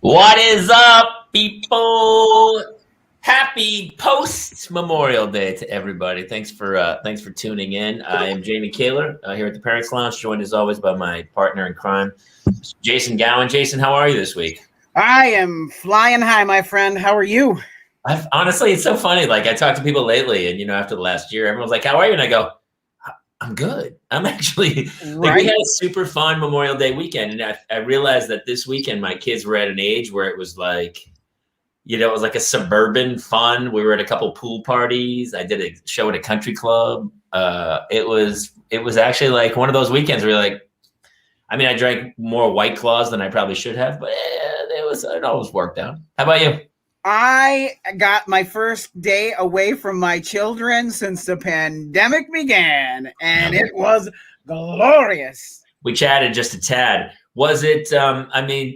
What is up, people? Happy post-Memorial Day to everybody. Thanks for tuning in. I am Jamie Kaler here at the Parents Lounge, joined as always by my partner in crime, Jason Gowan. Jason, how are you this week? I am flying high, my friend. How are you? Honestly, it's so funny. Like, I talked to people lately, and after the last year, everyone's like, "How are you?" And I go, I'm good. I'm actually like, we had a super fun Memorial Day weekend, and I realized that this weekend my kids were at an age where it was like, it was like a suburban fun. We were at a couple pool parties. I did a show at a country club. It was actually like one of those weekends where you're like, I mean, I drank more White Claws than I probably should have, but it always worked out. How about you? I got my first day away from my children since the pandemic began, and it was glorious. We chatted just a tad. Was it,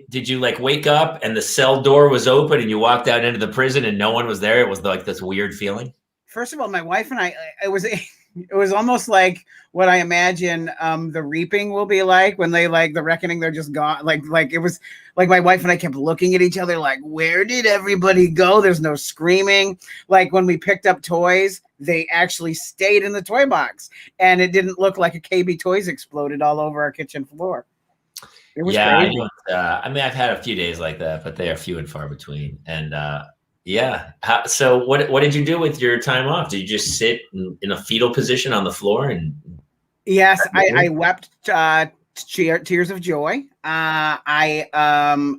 did you like wake up and the cell door was open and you walked out into the prison and no one was there? It was like this weird feeling. First of all, my wife and I, it was almost like what I imagine the reaping will be like when they like the reckoning, they're just gone. Like it was like my wife and I kept looking at each other like, where did everybody go? There's no screaming. Like when we picked up toys, they actually stayed in the toy box and it didn't look like a KB Toys exploded all over our kitchen floor. It was crazy. I've had a few days like that, but they are few and far between. And so what did you do with your time off? Did you just sit in a fetal position on the floor? Yes, I wept tears of joy. I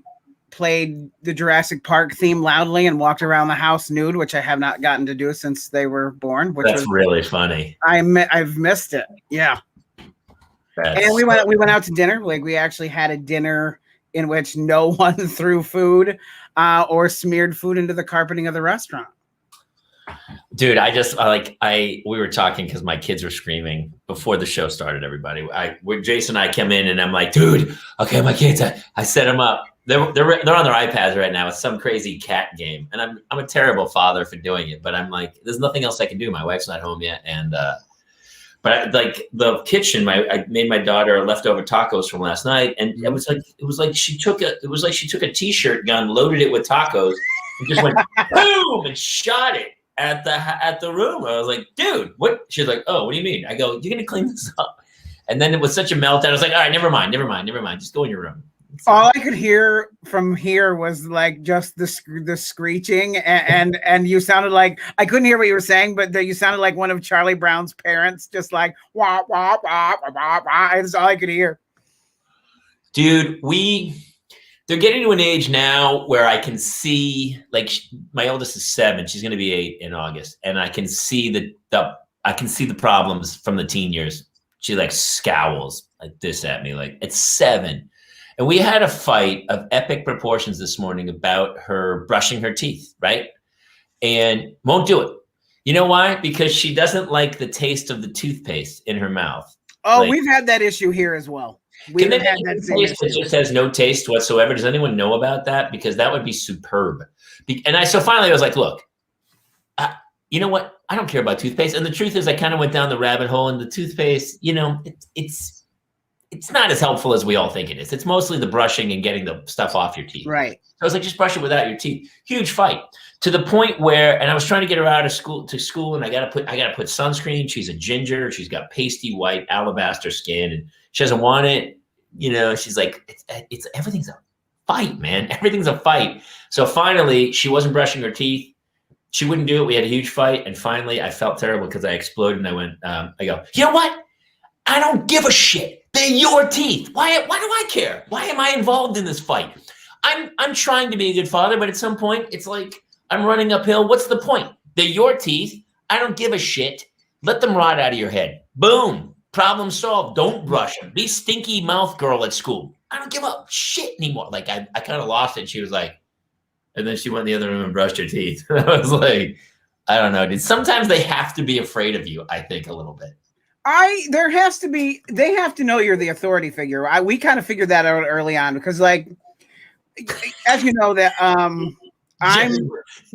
played the Jurassic Park theme loudly and walked around the house nude, which I have not gotten to do since they were born. That's really funny. I've missed it. Yeah. And we went out to dinner. Like we actually had a dinner in which no one threw food or smeared food into the carpeting of the restaurant. Dude, we were talking because my kids were screaming before the show started. Everybody, Jason and I came in and I'm like, dude, okay, my kids, I set them up. They're on their iPads right now. It's some crazy cat game, and I'm a terrible father for doing it. But I'm like, there's nothing else I can do. My wife's not home yet, and but like the kitchen, I made my daughter leftover tacos from last night, and it was like she took a t-shirt gun, loaded it with tacos, and just went boom and shot it at the room. I was like, dude, what? She's like, oh, what do you mean? I go, you're gonna clean this up? And then it was such a meltdown. I was like, all right, never mind. Just go in your room. All I could hear from here was like just the screeching, and you sounded like, I couldn't hear what you were saying, but you sounded like one of Charlie Brown's parents, just like wah wah wah wah wah wah. That's all I could hear. Dude, they're getting to an age now where I can see, like, my oldest is 7. She's going to be 8 in August, and I can see the problems from the teen years. She like scowls like this at me, like it's 7. And we had a fight of epic proportions this morning about her brushing her teeth, right? And won't do it. You know why? Because she doesn't like the taste of the toothpaste in her mouth. Oh, like, we've had that issue here as well. Can they have that same issue? It just has no taste whatsoever. Does anyone know about that? Because that would be superb. And so finally I was like, look, you know what? I don't care about toothpaste. And the truth is I kind of went down the rabbit hole, and the toothpaste, it's not as helpful as we all think it is. It's mostly the brushing and getting the stuff off your teeth. Right. So I was like, just brush it without your teeth. Huge fight, to the point where, and I was trying to get her out of school, and I gotta put sunscreen. She's a ginger. She's got pasty white alabaster skin, and she doesn't want it. She's like, it's everything's a fight, man. Everything's a fight. So finally, she wasn't brushing her teeth. She wouldn't do it. We had a huge fight, and finally, I felt terrible because I exploded, and I went, I go, you know what? I don't give a shit. They're your teeth. Why do I care? Why am I involved in this fight? I'm trying to be a good father, but at some point, it's like I'm running uphill. What's the point? They're your teeth. I don't give a shit. Let them rot out of your head. Boom. Problem solved. Don't brush them. Be stinky mouth girl at school. I don't give a shit anymore. Like I kind of lost it. She was like, and then she went in the other room and brushed her teeth. I was like, I don't know, dude. Sometimes they have to be afraid of you, I think, a little bit. They have to know you're the authority figure. We kind of figured that out early on because, like, as you know, that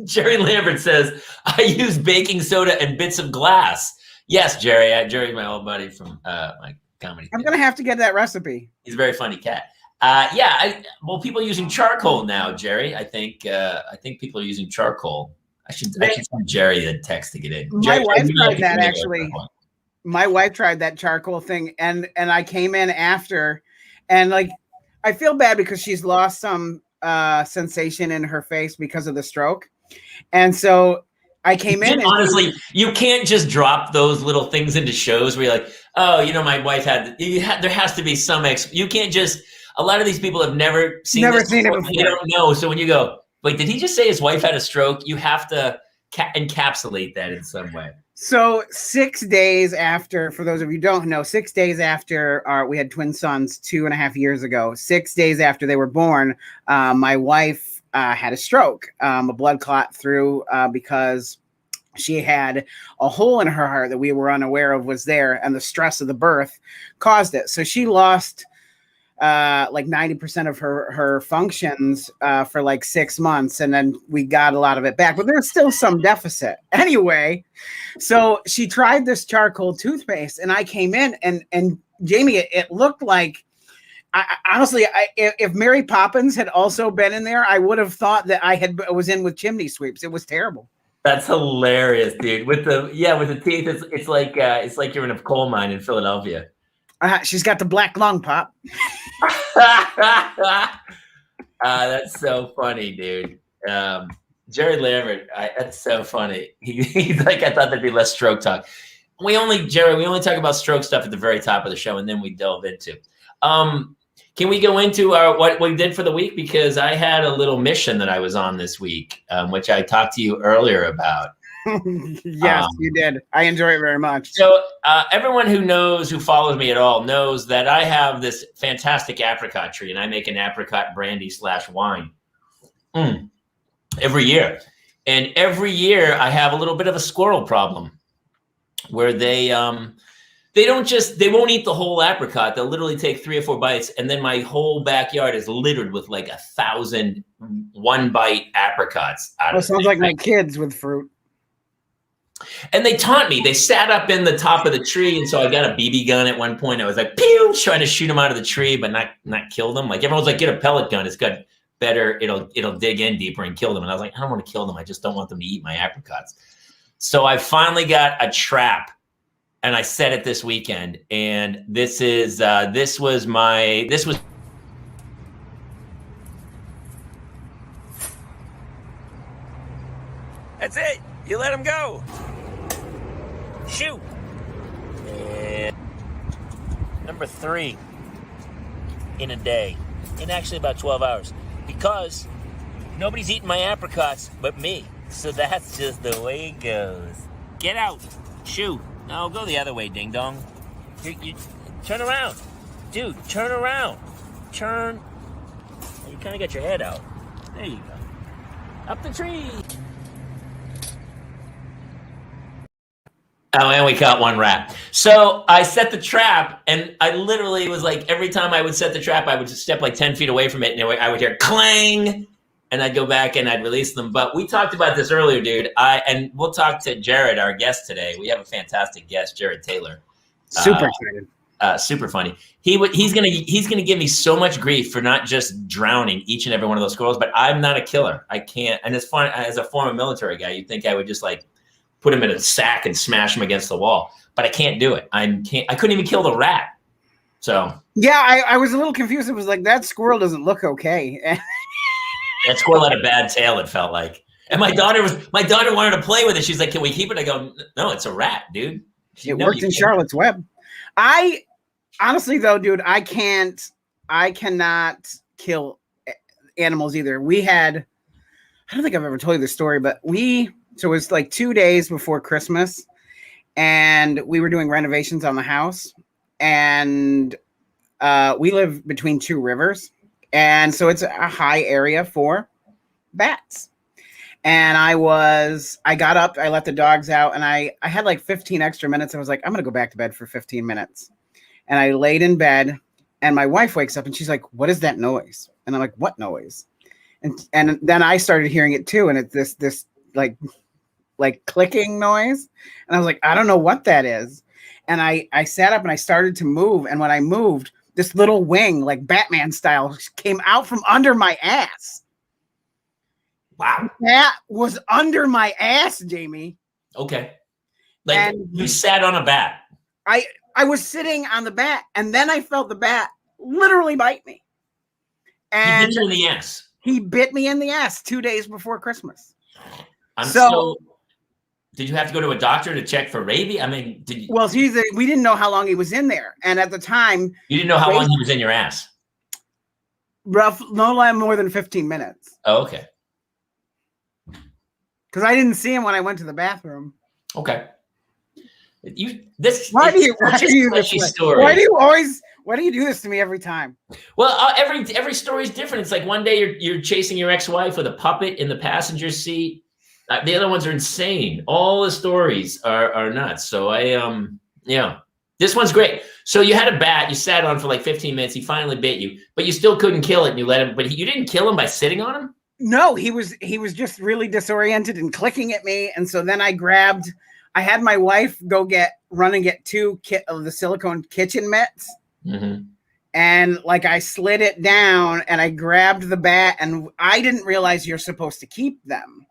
Jerry Lambert says, I use baking soda and bits of glass. Yes, Jerry. Jerry's my old buddy from my comedy. I'm going to have to get that recipe. He's a very funny cat. Well, people are using charcoal now, Jerry. I think people are using charcoal. I should send Jerry the text to get in. My wife tried that actually. My wife tried that charcoal thing, and I came in after, and like I feel bad because she's lost some sensation in her face because of the stroke, and so I came in. Honestly, you can't just drop those little things into shows where you're like, oh, my wife had. There has to be some You can't just. A lot of these people have never seen it before. They don't know. So when you go, wait, did he just say his wife had a stroke? You have to encapsulate that in some way. So 6 days after, for those of you who don't know, 6 days after we had twin sons 2.5 years ago, 6 days after they were born, my wife had a stroke, a blood clot through because she had a hole in her heart that we were unaware of was there, and the stress of the birth caused it. So she lost like 90% of her functions for like 6 months, and then we got a lot of it back, but there's still some deficit anyway. So she tried this charcoal toothpaste, and I came in, and Jamie, it looked like, honestly, if Mary Poppins had also been in there, I would have thought that I was in with chimney sweeps. It was terrible. That's hilarious, dude. With the teeth, it's like you're in a coal mine in Philadelphia. She's got the black lung, Pop. That's so funny, dude. Jerry Lambert, that's so funny. He's like, I thought there'd be less stroke talk. We only talk about stroke stuff at the very top of the show, and then we delve into. Can we go into what we did for the week? Because I had a little mission that I was on this week, which I talked to you earlier about. Yes, you did. I enjoy it very much. So everyone who follows me at all knows that I have this fantastic apricot tree, and I make an apricot brandy /wine every year. And every year I have a little bit of a squirrel problem where they won't eat the whole apricot. They'll literally take 3 or 4 bites, and then my whole backyard is littered with like 1,000 one-bite apricots. Sounds like my kids with fruit. And they taunt me. They sat up in the top of the tree, and so I got a BB gun at one point. I was like, pew, trying to shoot them out of the tree, but not kill them. Like everyone's like, get a pellet gun. It's got better. It'll dig in deeper and kill them. And I was like, I don't want to kill them. I just don't want them to eat my apricots. So I finally got a trap, and I set it this weekend. And this was. That's it. You let him go. Shoot. And number 3 in a day, in actually about 12 hours, because nobody's eating my apricots but me. So that's just the way it goes. Get out. Shoot. No, go the other way, ding dong. You turn around. Dude, turn around. Turn. You kind of got your head out. There you go. Up the tree. Oh, and we caught one rat. So I set the trap, and I literally was like, every time I would set the trap, I would just step like 10 feet away from it, and I would hear clang, and I'd go back and I'd release them. But we talked about this earlier, dude. And we'll talk to Jared, our guest today. We have a fantastic guest, Jared Taylor. Super excited. Super funny. He's gonna give me so much grief for not just drowning each and every one of those squirrels. But I'm not a killer. I can't. And it's fun. As a former military guy, you'd think I would just like put him in a sack and smash him against the wall. But I can't do it. I couldn't even kill the rat. So yeah, I was a little confused. It was like, that squirrel doesn't look okay. That squirrel had a bad tail, it felt like. And my daughter wanted to play with it. She's like, can we keep it? I go, no, it's a rat, dude. It worked in Charlotte's Web. I honestly though, dude, I cannot kill animals either. I don't think I've ever told you this story, but so it was like 2 days before Christmas, and we were doing renovations on the house, and we live between 2 rivers, and so it's a high area for bats. And I got up, I let the dogs out, and I had like 15 extra minutes. I was like, I'm going to go back to bed for 15 minutes. And I laid in bed, and my wife wakes up and she's like, what is that noise? And I'm like, what noise? And then I started hearing it too. And it's this like clicking noise. And I was like, I don't know what that is. And I sat up and I started to move. And when I moved, this little wing, like Batman style, came out from under my ass. Wow. That was under my ass, Jamie. Okay. Like you sat on a bat. I was sitting on the bat, and then I felt the bat literally bite me. And he bit you in the ass. He bit me in the ass 2 days before Christmas. Did you have to go to a doctor to check for rabies? I mean, we didn't know how long he was in there, and at the time, you didn't know how long he was in your ass. No more than 15 minutes. Oh, okay. Because I didn't see him when I went to the bathroom. Okay. Why do you do this to me every time? Well, every story is different. It's like one day you're chasing your ex-wife with a puppet in the passenger seat. The other ones are insane. All the stories are nuts. So this one's great. So you had a bat, you sat on for like 15 minutes. He finally bit you, but you still couldn't kill it. And you let him, but you didn't kill him by sitting on him. No, he was just really disoriented and clicking at me. And so then I had my wife run and get 2 of the silicone kitchen mitts. Mm-hmm. And like I slid it down and I grabbed the bat, and I didn't realize you're supposed to keep them.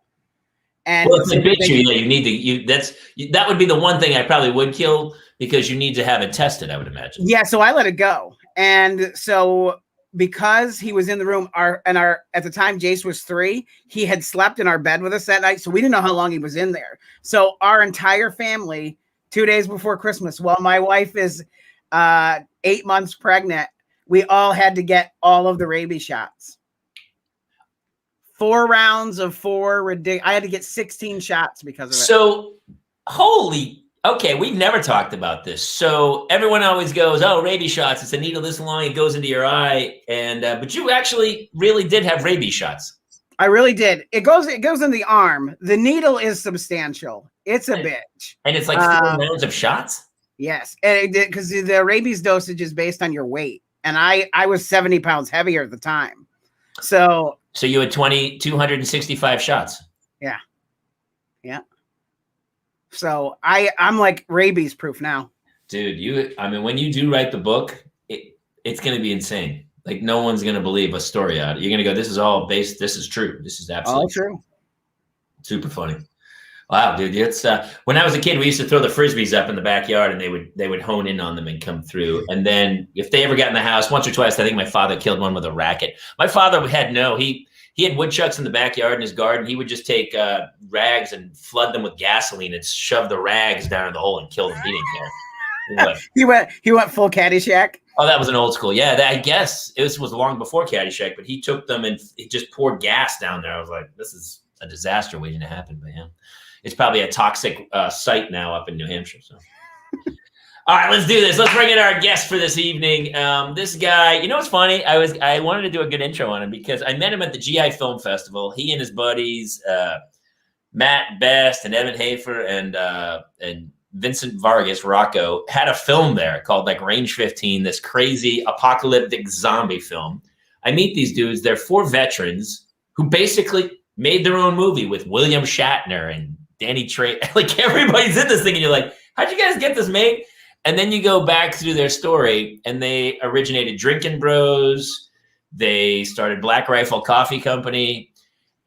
And well, if they bit you, that would be the one thing I probably would kill, because you need to have it tested, I would imagine. Yeah, so I let it go. And so because he was in the room, at the time Jace was 3, he had slept in our bed with us that night, so we didn't know how long he was in there. So our entire family, 2 days before Christmas, while my wife is 8 months pregnant, we all had to get all of the rabies shots. 4 rounds of 4 I had to get 16 shots because of it. So okay, we've never talked about this. So everyone always goes, "Oh, rabies shots, it's a needle this long, it goes into your eye." And but you actually really did have rabies shots. I really did. It goes in the arm. The needle is substantial. It's a bitch. And it's like 4 rounds of shots? Yes. And because the rabies dosage is based on your weight. And I was 70 pounds heavier at the time. So you had 265 shots. Yeah. Yeah. So I'm like rabies proof now. Dude, when you do write the book, it's going to be insane. Like no one's going to believe a story out of it. You're going to go, this is all based. This is true. This is absolutely all true. Super funny. Wow, dude. It's when I was a kid, we used to throw the Frisbees up in the backyard, and they would hone in on them and come through. And then if they ever got in the house once or twice, I think my father killed one with a racket. My father he had woodchucks in the backyard in his garden. He would just take rags and flood them with gasoline and shove the rags down in the hole and kill them. He didn't care. He went full Caddyshack. Oh, that was an old school. Yeah, I guess this was long before Caddyshack, but he took them and he just poured gas down there. I was like, this is a disaster waiting to happen. But yeah, it's probably a toxic site now up in New Hampshire. So. All right, let's do this. Let's bring in our guest for this evening. This guy, you know what's funny? I wanted to do a good intro on him because I met him at the GI Film Festival. He and his buddies, Matt Best and Evan Hafer and Vincent Vargas, Rocco, had a film there called like Range 15, this crazy apocalyptic zombie film. I meet these dudes. They're 4 veterans who basically made their own movie with William Shatner and Danny Trejo. Like everybody's in this thing and you're like, how'd you guys get this made? And then you go back through their story, and they originated Drinkin Bros. They started Black Rifle Coffee Company.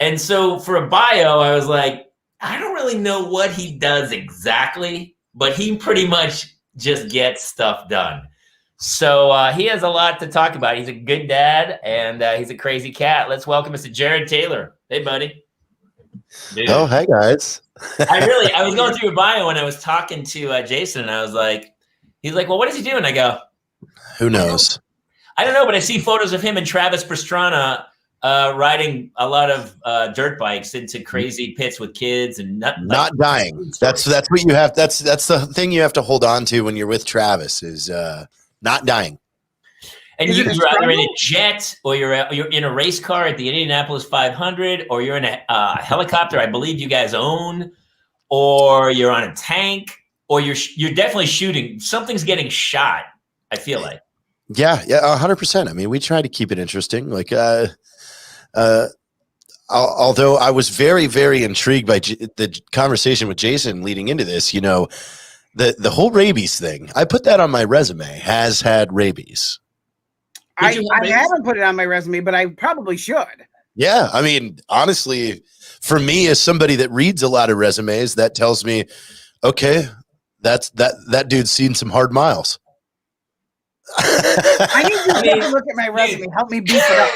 And so for a bio, I was like, I don't really know what he does exactly, but he pretty much just gets stuff done. So he has a lot to talk about. He's a good dad, and he's a crazy cat. Let's welcome Mr. Jared Taylor. Hey, buddy. Dude. Oh, hey, guys. I was going through your bio, and I was talking to Jason, and I was like, he's like, well, what is he doing? I go, who knows? I don't know, but I see photos of him and Travis Pastrana riding a lot of dirt bikes into crazy pits with kids and not dying. That's what you have. That's the thing you have to hold on to when you're with Travis is not dying. And you're either in a jet, or you're in a race car at the Indianapolis 500, or you're in a helicopter I believe you guys own, or you're on a tank. Or you're definitely shooting. Something's getting shot, I feel like. Yeah, 100%. I mean, we try to keep it interesting. Like, although I was very, very intrigued by the conversation with Jason leading into this, you know, the whole rabies thing. I put that on my resume. Has had rabies. I haven't put it on my resume, but I probably should. Yeah, I mean, honestly, for me as somebody that reads a lot of resumes, that tells me, okay, that dude's seen some hard miles. I need you to take a look at my resume. Help me beef it up.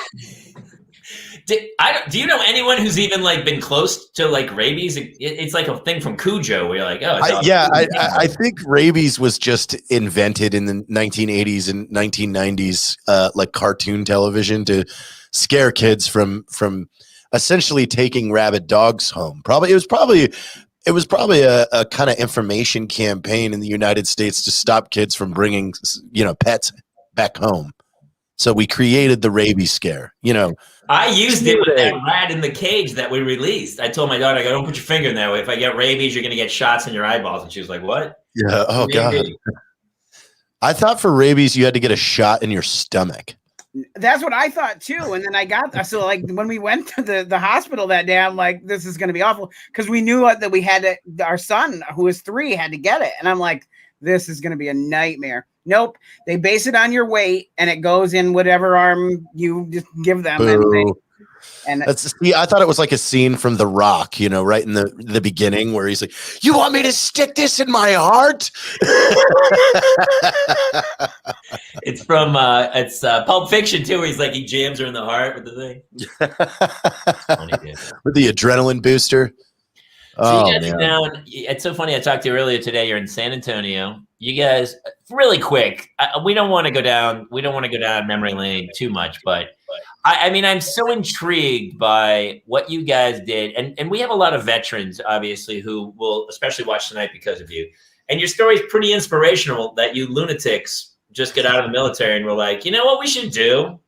Do you know anyone who's even like been close to like rabies? It's like a thing from Cujo where you're like, oh, I think rabies was just invented in the 1980s and 1990s, like cartoon television to scare kids from essentially taking rabid dogs home. It was probably a kind of information campaign in the United States to stop kids from bringing, pets back home. So we created the rabies scare, I used it with that rat in the cage that we released. I told my daughter, I go, don't put your finger in there. If I get rabies, you're going to get shots in your eyeballs. And she was like, what? Yeah. Oh, God. I thought for rabies, you had to get a shot in your stomach. That's what I thought, too. And then so like when we went to the hospital that day, I'm like, this is going to be awful. Because we knew that we had our son, who was 3, had to get it. And I'm like, this is going to be a nightmare. Nope. They base it on your weight, and it goes in whatever arm you just give them. And I thought it was like a scene from The Rock, right in the beginning where he's like, you want me to stick this in my heart? It's from Pulp Fiction too, where he's like, he jams her in the heart with the thing. Funny, dude. With the adrenaline booster. So you guys are down. It's so funny. I talked to you earlier today. You're in San Antonio. You guys, really quick. We don't want to go down. We don't want to go down memory lane too much, but I mean, I'm so intrigued by what you guys did, and we have a lot of veterans, obviously, who will especially watch tonight because of you. And your story is pretty inspirational. That you lunatics just get out of the military and we're like, you know what we should do?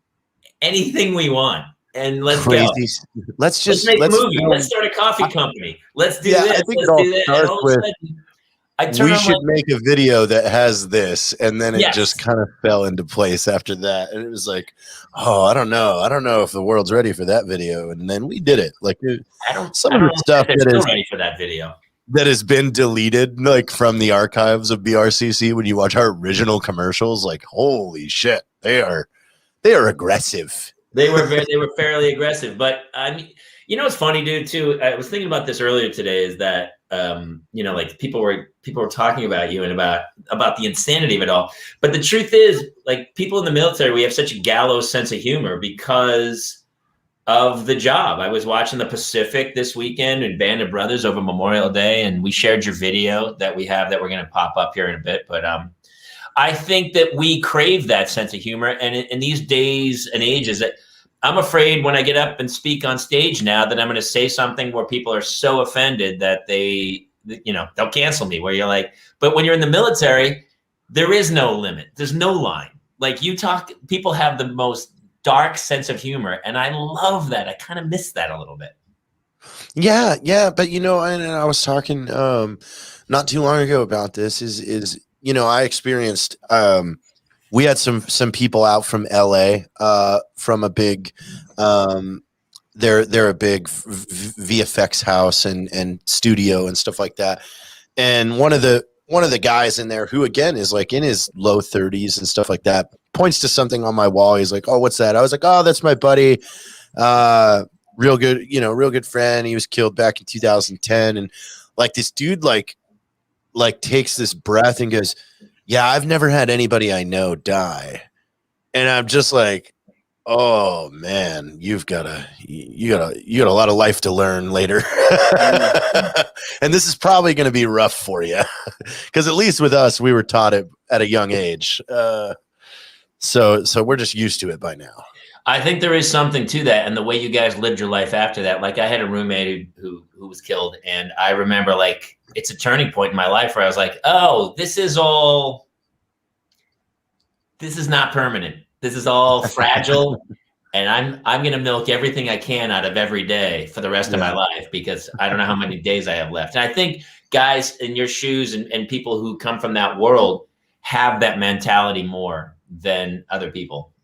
Anything we want. And let's go. Let's make a movie. Let's start a coffee company. Let's do this. I think it all starts with we should make a video that has this, and then it just kind of fell into place after that. And it was like, oh, I don't know if the world's ready for that video. And then we did it. Like some of the stuff that is ready for that video that has been deleted, like from the archives of BRCC. When you watch our original commercials, like holy shit, they are aggressive. They were fairly aggressive, but I mean, what's funny, dude, too. I was thinking about this earlier today. Is that like people were talking about you and about the insanity of it all. But the truth is, like people in the military, we have such a gallows sense of humor because of the job. I was watching the Pacific this weekend and Band of Brothers over Memorial Day, and we shared your video that we have that we're going to pop up here in a bit, but I think that we crave that sense of humor. And in these days and ages, that I'm afraid when I get up and speak on stage now that I'm going to say something where people are so offended that they'll cancel me, where you're like, but when you're in the military, there is no limit. There's no line. Like people have the most dark sense of humor. And I love that. I kind of miss that a little bit. Yeah. But, and I was talking not too long ago about this is I experienced, we had some people out from LA, from a big, they're a big VFX house and studio and stuff like that. And one of the guys in there who again is like in his low 30s and stuff like that points to something on my wall. He's like, oh, what's that? I was like, oh, that's my buddy. Real good friend. He was killed back in 2010. And like this dude, like takes this breath and goes, yeah, I've never had anybody I know die. And I'm just like, oh man, you got a lot of life to learn later. And this is probably going to be rough for you. Cause at least with us, we were taught it at a young age. So we're just used to it by now. I think there is something to that, and the way you guys lived your life after that. Like I had a roommate who was killed, and I remember like it's a turning point in my life where I was like, oh, this is not permanent. This is all fragile, and I'm gonna milk everything I can out of every day for the rest of my life because I don't know how many days I have left. And I think guys in your shoes and people who come from that world have that mentality more than other people.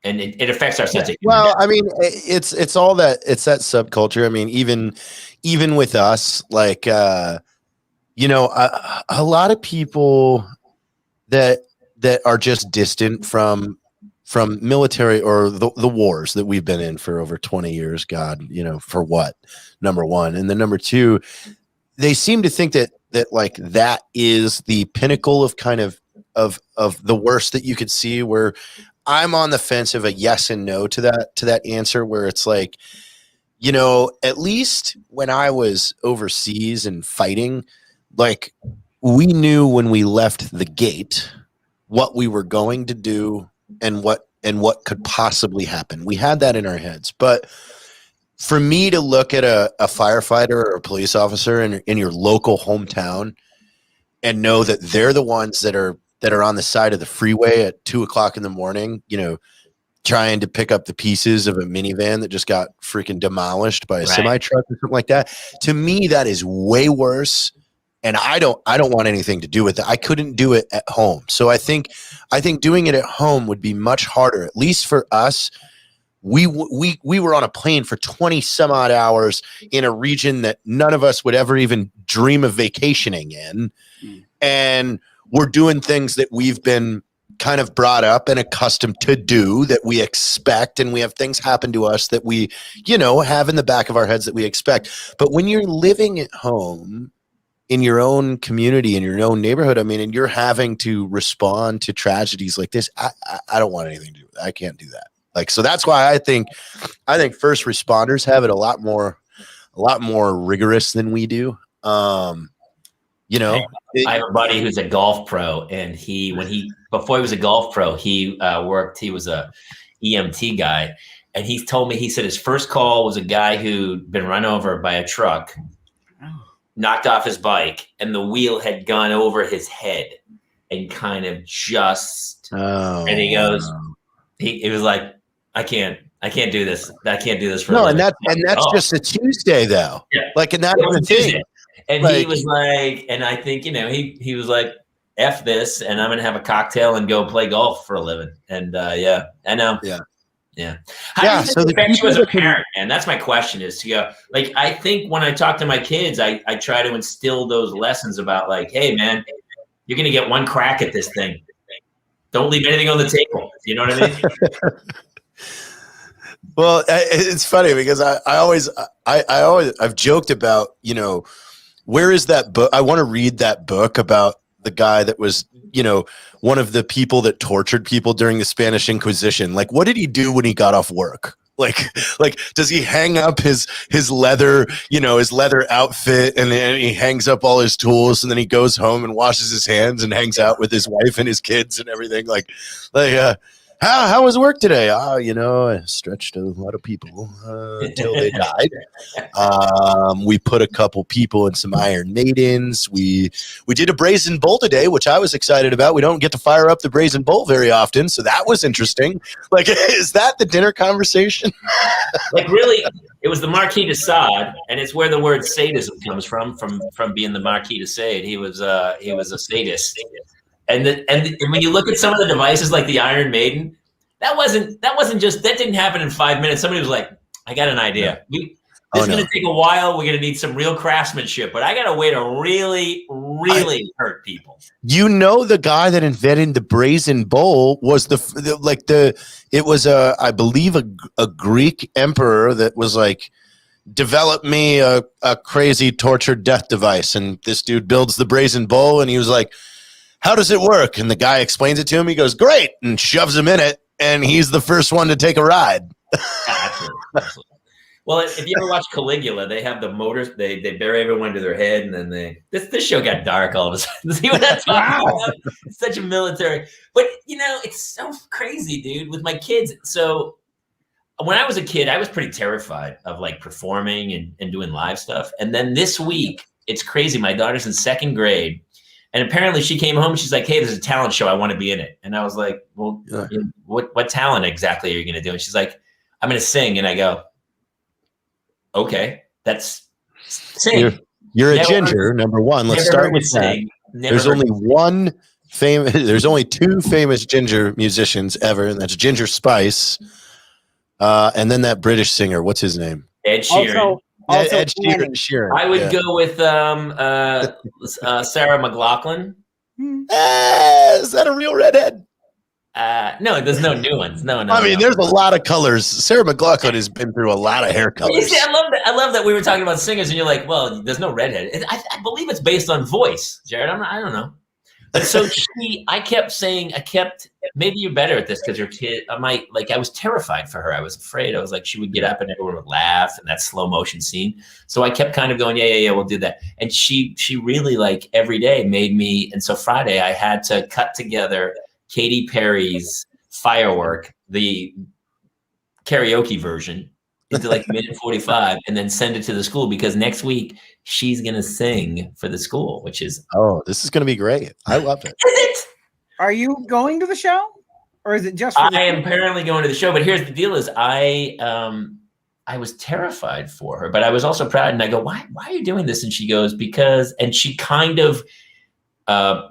And it affects our sense of humor. Well, I mean, it's all that, it's that subculture. I mean, even with us, like, a lot of people that are just distant from from military or the wars that we've been in for over 20 years. God, for what? Number one. And then number two, they seem to think that like that is the pinnacle of kind of the worst that you could see, where I'm on the fence of a yes and no to that answer, where it's like, at least when I was overseas and fighting, like we knew when we left the gate what we were going to do and what could possibly happen. We had that in our heads. But for me to look at a firefighter or a police officer in your local hometown and know that they're the ones that are on the side of the freeway at 2:00 in the morning, trying to pick up the pieces of a minivan that just got freaking demolished by a semi truck or something like that. To me, that is way worse. And I don't want anything to do with it. I couldn't do it at home. So I think doing it at home would be much harder, at least for us. We were on a plane for 20 some odd hours in a region that none of us would ever even dream of vacationing in. And we're doing things that we've been kind of brought up and accustomed to do, that we expect, and we have things happen to us that we, have in the back of our heads that we expect. But when you're living at home in your own community, in your own neighborhood, and you're having to respond to tragedies like this, I don't want anything to do with it. I can't do that. Like, so that's why I think first responders have it a lot more rigorous than we do. I have a buddy who's a golf pro, and before he was a golf pro, he was a EMT guy. And he told me, he said his first call was a guy who'd been run over by a truck, knocked off his bike, and the wheel had gone over his head and kind of just, and he goes, he was like, I can't do this. I can't do this for no, and that's just a Tuesday though. Yeah. Like, and that was a Tuesday. And he was like, and I think, he was like, F this, and I'm going to have a cocktail and go play golf for a living. And I know. Yeah. Yeah. How do you think it affects you as a parent, man? That's my question, is to go, like, I think when I talk to my kids, I try to instill those lessons about, like, hey, man, you're going to get one crack at this thing. Don't leave anything on the table. You know what I mean? Well, it's funny because I've joked about, where is that book? I want to read that book about the guy that was, one of the people that tortured people during the Spanish Inquisition. Like, what did he do when he got off work? Like, does he hang up his leather, his leather outfit, and then he hangs up all his tools, and then he goes home and washes his hands and hangs out with his wife and his kids and everything? How was work today? I stretched a lot of people until they died. We put a couple people in some Iron Maidens. We did a Brazen Bull today, which I was excited about. We don't get to fire up the Brazen Bull very often, so that was interesting. Like, is that the dinner conversation? Like, really, it was the Marquis de Sade, and it's where the word sadism comes from being the Marquis de Sade. He was a sadist. And when you look at some of the devices like the Iron Maiden, that didn't happen in 5 minutes. Somebody was like, I got an idea. This is going to take a while. We're going to need some real craftsmanship, but I got a way to really, really hurt people. The guy that invented the Brazen Bull was I believe a Greek emperor that was like, develop me a crazy tortured death device. And this dude builds the Brazen Bull, and he was like, how does it work? And the guy explains it to him. He goes, great, and shoves him in it. And he's the first one to take a ride. Absolutely. Well, if you ever watch Caligula, they have the motors. They bury everyone to their head, and then this show got dark all of a sudden. See what that's about? It's such a military, but it's so crazy, dude. With my kids, so when I was a kid, I was pretty terrified of like performing and doing live stuff. And then this week, it's crazy. My daughter's in second grade. And apparently she came home, she's like, hey, there's a talent show. I want to be in it. And I was like, well, what talent exactly are you going to do? And she's like, I'm going to sing. And I go, okay, that's sing. You're a ginger, number one. Let's start with that. There's only two famous ginger musicians ever, and that's Ginger Spice. And then that British singer, what's his name? Ed Sheeran. Ed Sheeran. I would go with Sarah McLachlan. Is that a real redhead? No, there's no new ones. No. I mean, there's a lot of colors. Sarah McLachlan has been through a lot of hair colors. You see, I love that we were talking about singers, and you're like, well, there's no redhead. I believe it's based on voice, Jared. I don't know. But so I kept maybe you're better at this because your kid, I was terrified for her. I was afraid. I was like, she would get up and everyone would laugh and that slow motion scene. So I kept kind of going, yeah, we'll do that. And she really like every day made me. And so Friday I had to cut together Katy Perry's Firework, the karaoke version, into like minute 45 and then send it to the school because next week she's going to sing for the school, which is. Oh, this is going to be great. I love it. Is it? Are you going to the show or is it just? I am apparently going to the show, but here's the deal is I was terrified for her, but I was also proud. And I go, why are you doing this? And she goes, because, and she kind of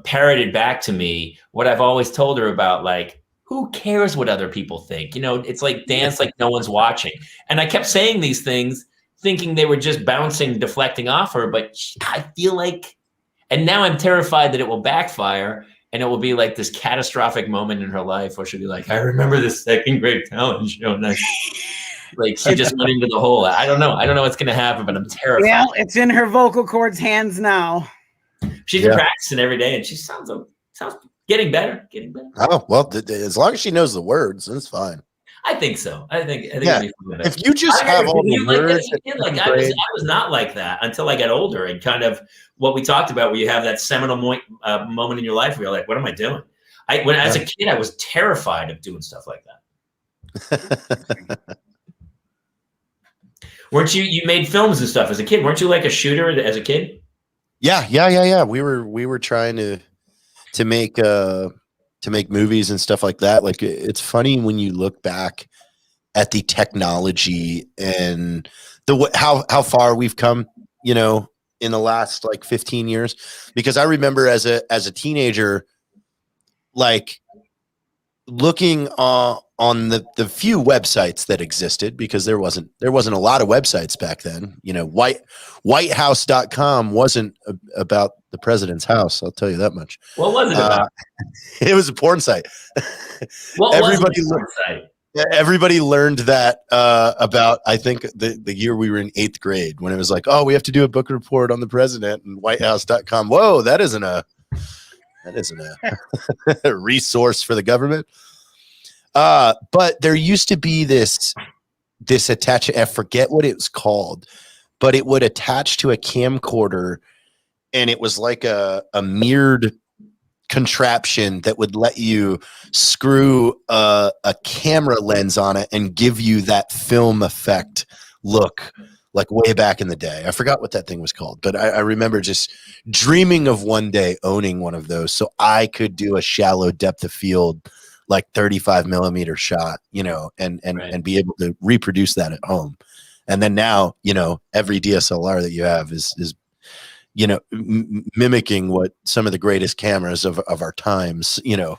parroted back to me what I've always told her about, like, who cares what other people think? You know, it's like dance like no one's watching. And I kept saying these things thinking they were just bouncing, deflecting off her. But I feel like, and now I'm terrified that it will backfire and it will be like this catastrophic moment in her life where she'll be like, I remember this second grade talent show. And like she just went into the hole. I don't know what's going to happen, but I'm terrified. Well, it's in her vocal cords hands now. She's been practicing every day and she sounds getting better. Oh, well, as long as she knows the words, that's fine. I think so. I think yeah. If you just have all the words. I was not like that until I got older and kind of what we talked about where you have that seminal moment in your life where you're like, what am I doing? As a kid, I was terrified of doing stuff like that. Weren't you made films and stuff as a kid? Weren't you like a shooter as a kid? Yeah. We were trying to make movies and stuff like that. Like it's funny when you look back at the technology and how far we've come, you know, in the last like 15 years, because I remember as a teenager, like looking on the few websites that existed, because there wasn't a lot of websites back then. You know, whitehouse.com wasn't about the president's house. I'll tell you that much. What was it about? It was a porn site. What was the porn site? Everybody learned that about, I think, the year we were in 8th grade, when it was like, oh, we have to do a book report on the president, and whitehouse.com. Whoa, that isn't a resource for the government. But there used to be this attach. I forget what it was called, but it would attach to a camcorder, and it was like a mirrored contraption that would let you screw a camera lens on it and give you that film effect look, like way back in the day. I forgot what that thing was called, but I remember just dreaming of one day owning one of those so I could do a shallow depth of field, like 35 millimeter shot, you know, and be able to reproduce that at home. And then now, you know, every DSLR that you have is you know, mimicking what some of the greatest cameras of our times, you know.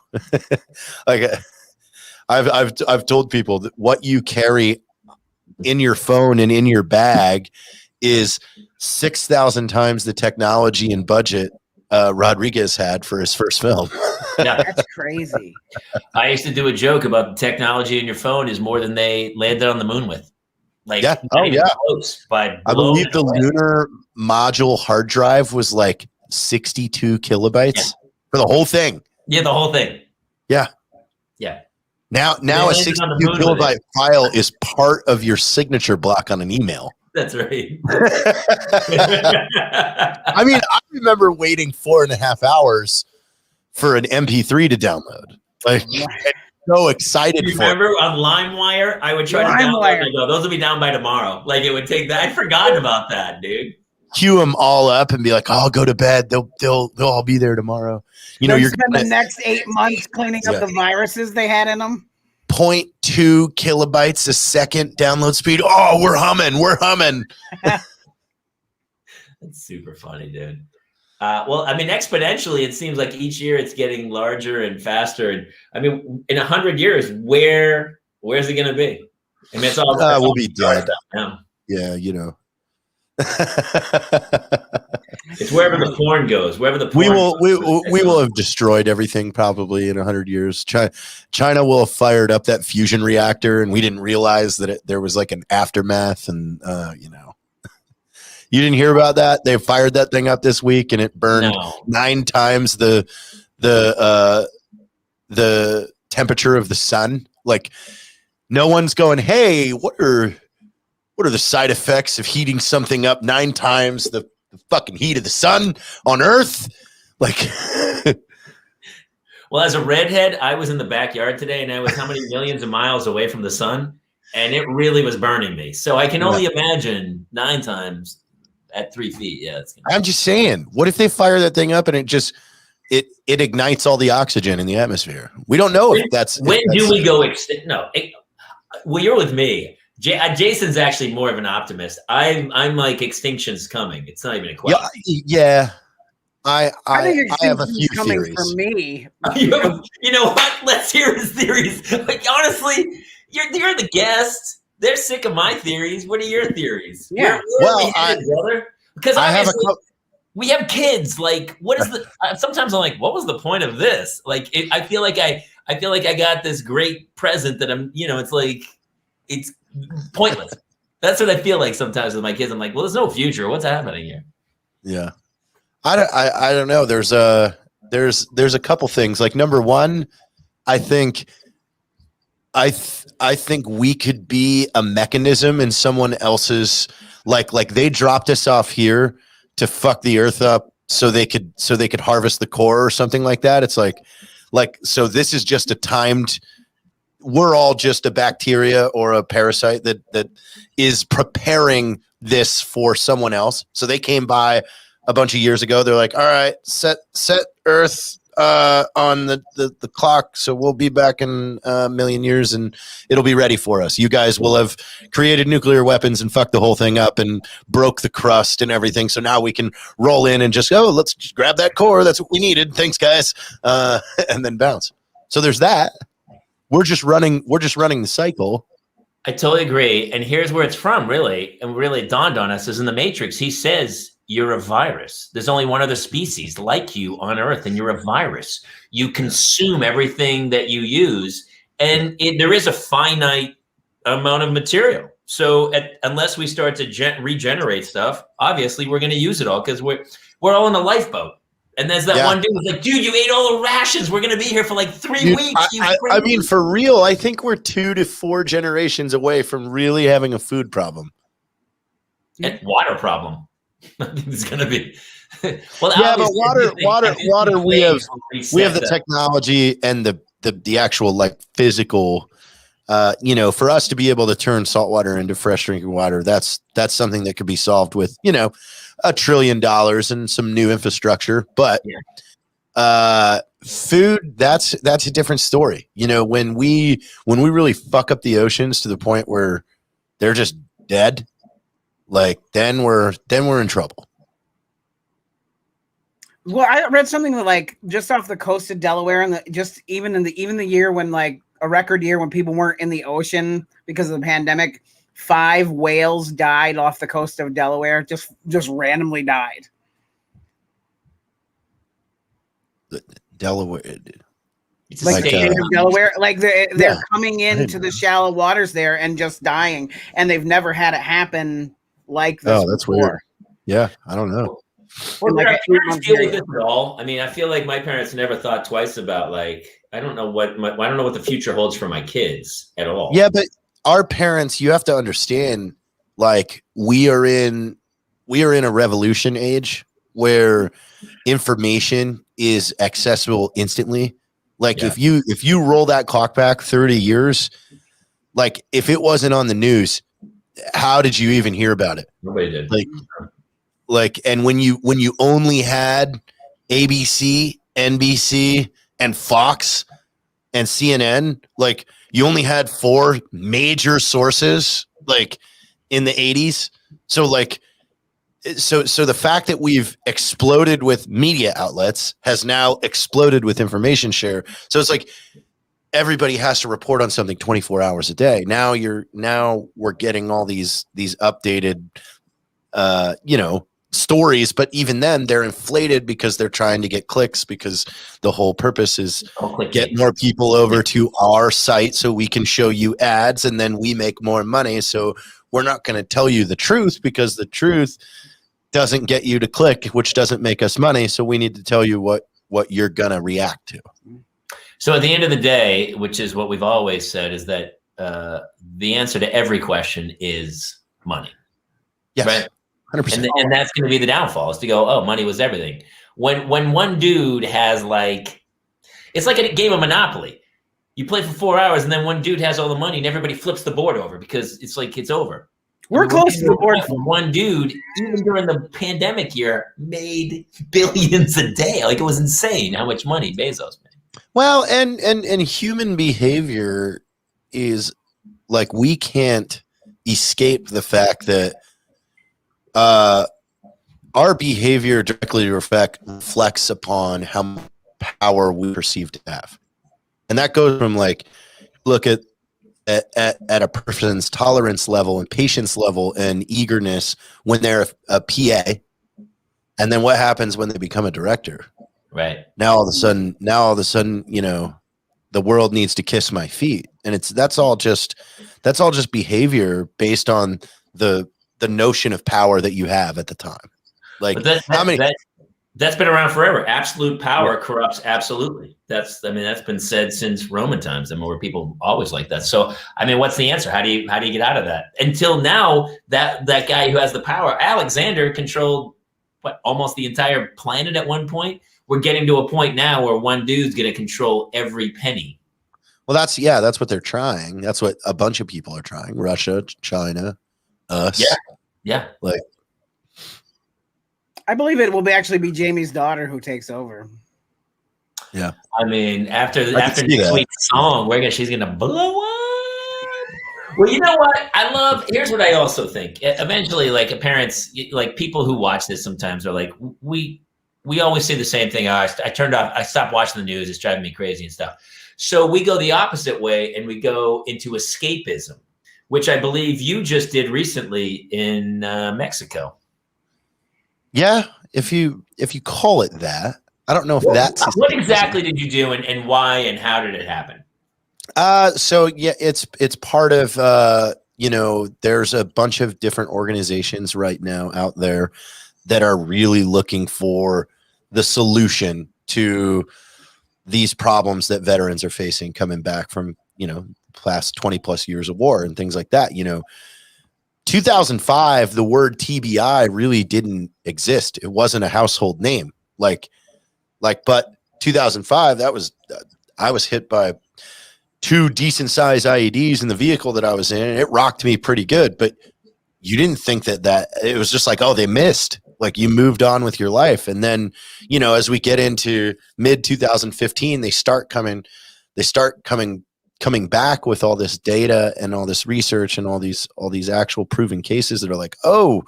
Like I've told people that what you carry in your phone and in your bag is 6,000 times the technology and budget Rodriguez had for his first film. Yeah, that's crazy. I used to do a joke about the technology in your phone is more than they landed on the moon with. Like, yeah, close, but I believe the lunar module hard drive was like 62 kilobytes for the whole thing. Yeah, the whole thing. Yeah. Now a 62 kilobyte file is part of your signature block on an email. That's right. I mean, I remember waiting 4.5 hours for an MP3 to download. Like, so excited. Remember on LimeWire, I would try to download and go, those will be down by tomorrow. Like, it would take that. I forgot about that, dude. Queue them all up and be like, "Oh, I'll go to bed. They'll all be there tomorrow." You know, you're spend the next 8 months cleaning up the viruses they had in them. 0.2 kilobytes a second download speed. Oh, we're humming. That's super funny, dude. Well, I mean, exponentially, it seems like each year it's getting larger and faster. And I mean, in 100 years, where's it going to be? I mean, it's all we'll be dead now. Yeah, you know. It's wherever the porn goes. Wherever the porn We will goes, we will have destroyed everything probably in 100 years. China will have fired up that fusion reactor, and we didn't realize that there was like an aftermath. And you didn't hear about that? They fired that thing up this week, and it burned 9 times the temperature of the sun. Like, no one's going, hey, what are the side effects of heating something up 9 times the fucking heat of the sun on Earth? Like, well, as a redhead, I was in the backyard today, and I was how many millions of miles away from the sun, and it really was burning me. So I can only imagine 9 times at 3 feet. Yeah, I'm just saying, what if they fire that thing up and it ignites all the oxygen in the atmosphere? We don't know if that's. When do we go extinct? No. Well, you're with me. Jason's actually more of an optimist. I'm like, extinction's coming. It's not even a question. Yeah. I think have a few coming theories. for me. You know what? Let's hear his theories. Like, honestly, you're the guest. They're sick of my theories. What are your theories? Yeah. Brother? Because we have kids. Like, what is the? Sometimes I'm like, what was the point of this? Like, I feel like I got this great present that I'm. It's like, it's pointless. That's what I feel like sometimes with my kids. I'm like, well, there's no future. What's happening here? Yeah, I don't know. There's a couple things. Like, number one, I think we could be a mechanism in someone else's. Like they dropped us off here to fuck the earth up so they could harvest the core or something like that. It's like so this is just a timed. We're all just a bacteria or a parasite that is preparing this for someone else. So they came by a bunch of years ago. They're like, all right, set Earth on the clock. So we'll be back in a million years and it'll be ready for us. You guys will have created nuclear weapons and fucked the whole thing up and broke the crust and everything. So now we can roll in and just go, let's just grab that core. That's what we needed. Thanks, guys. And then bounce. So there's that. We're just running the cycle. I totally agree. And here's where it's from, really. And really dawned on us is in the Matrix. He says, you're a virus. There's only one other species like you on Earth, and you're a virus. You consume everything that you use, and there is a finite amount of material. So unless we start to regenerate stuff, obviously we're going to use it all because we're all in a lifeboat. And there's that one dude who's like, dude, you ate all the rations. We're going to be here for like 3 weeks. I mean, for real, I think we're 2 to 4 generations away from really having a food problem. And water problem. I think it's going to be. Well, yeah, but water. We have the technology and the actual like physical. For us to be able to turn salt water into fresh drinking water, that's something that could be solved with $1 trillion and some new infrastructure. But food, that's a different story. When we really fuck up the oceans to the point where they're just dead, like then we're in trouble. Well, I read something that like just off the coast of Delaware, and even the year when like a record year when people weren't in the ocean because of the pandemic, 5 whales died off the coast of Delaware. Just randomly died. Delaware. It's like Delaware, like they're coming into the shallow waters there and just dying, and they've never had it happen like this. Oh, that's weird. Yeah, I don't know. Well, like parents feel like this at all. I mean, I feel like my parents never thought twice about like I don't know what the future holds for my kids at all. Yeah, but our parents, you have to understand, like we are in a revolution age where information is accessible instantly. Like if you roll that clock back 30 years, like if it wasn't on the news, how did you even hear about it? Nobody did. Like, and when you only had ABC, NBC, and Fox and CNN, like you only had 4 major sources, like in the 80s. So like, so the fact that we've exploded with media outlets has now exploded with information share. So it's like everybody has to report on something 24 hours a day. Now we're getting all these updated, stories, but even then they're inflated because they're trying to get clicks, because the whole purpose is get more people over to our site so we can show you ads and then we make more money. So we're not going to tell you the truth, because the truth doesn't get you to click, which doesn't make us money. So we need to tell you what you're going to react to. So at the end of the day, which is what we've always said, is that the answer to every question is money. Yes. Right? 100%. And that's going to be the downfall, is to go, oh, money was everything. When one dude has it's like a game of Monopoly. You play for 4 hours and then one dude has all the money and everybody flips the board over because it's like it's over. We're close to the board. One dude, even during the pandemic year, made billions a day. Like, it was insane how much money Bezos made. Well, and human behavior is like, we can't escape the fact that our behavior directly reflects upon how much power we perceive to have. And that goes from, like, look at a person's tolerance level and patience level and eagerness when they're a PA, and then what happens when they become a director. Right. Now all of a sudden, the world needs to kiss my feet. And that's all just behavior based on the notion of power that you have at the time. Like, that's been around forever. Absolute power corrupts absolutely. That's been said since Roman times. Where people always like that. So, what's the answer? How do you get out of that? Until now, that guy who has the power, Alexander, controlled almost the entire planet at one point. We're getting to a point now where one dude's going to control every penny. Well, that's what they're trying. That's what a bunch of people are trying. Russia, China, us. Yeah. Like, I believe it will actually be Jamie's daughter who takes over. Yeah. After the sweet song, she's gonna blow up. Well, you know what? Here's what I also think. Eventually, like, parents, like, people who watch this sometimes are like, we always say the same thing. I stopped watching the news. It's driving me crazy and stuff. So we go the opposite way and we go into escapism, which I believe you just did recently in Mexico. Yeah, if you call it that. I don't know if that's what exactly did you do and why and how did it happen? So yeah, it's part of there's a bunch of different organizations right now out there that are really looking for the solution to these problems that veterans are facing coming back from, past 20 plus years of war and things like that. 2005, the word TBI really didn't exist. It wasn't a household name. But 2005, I was hit by 2 decent sized IEDs in the vehicle that I was in, and it rocked me pretty good. But you didn't think that it was just like, oh, they missed. Like, you moved on with your life. And then, as we get into mid 2015, they start coming back with all this data and all this research and all these actual proven cases that are like, oh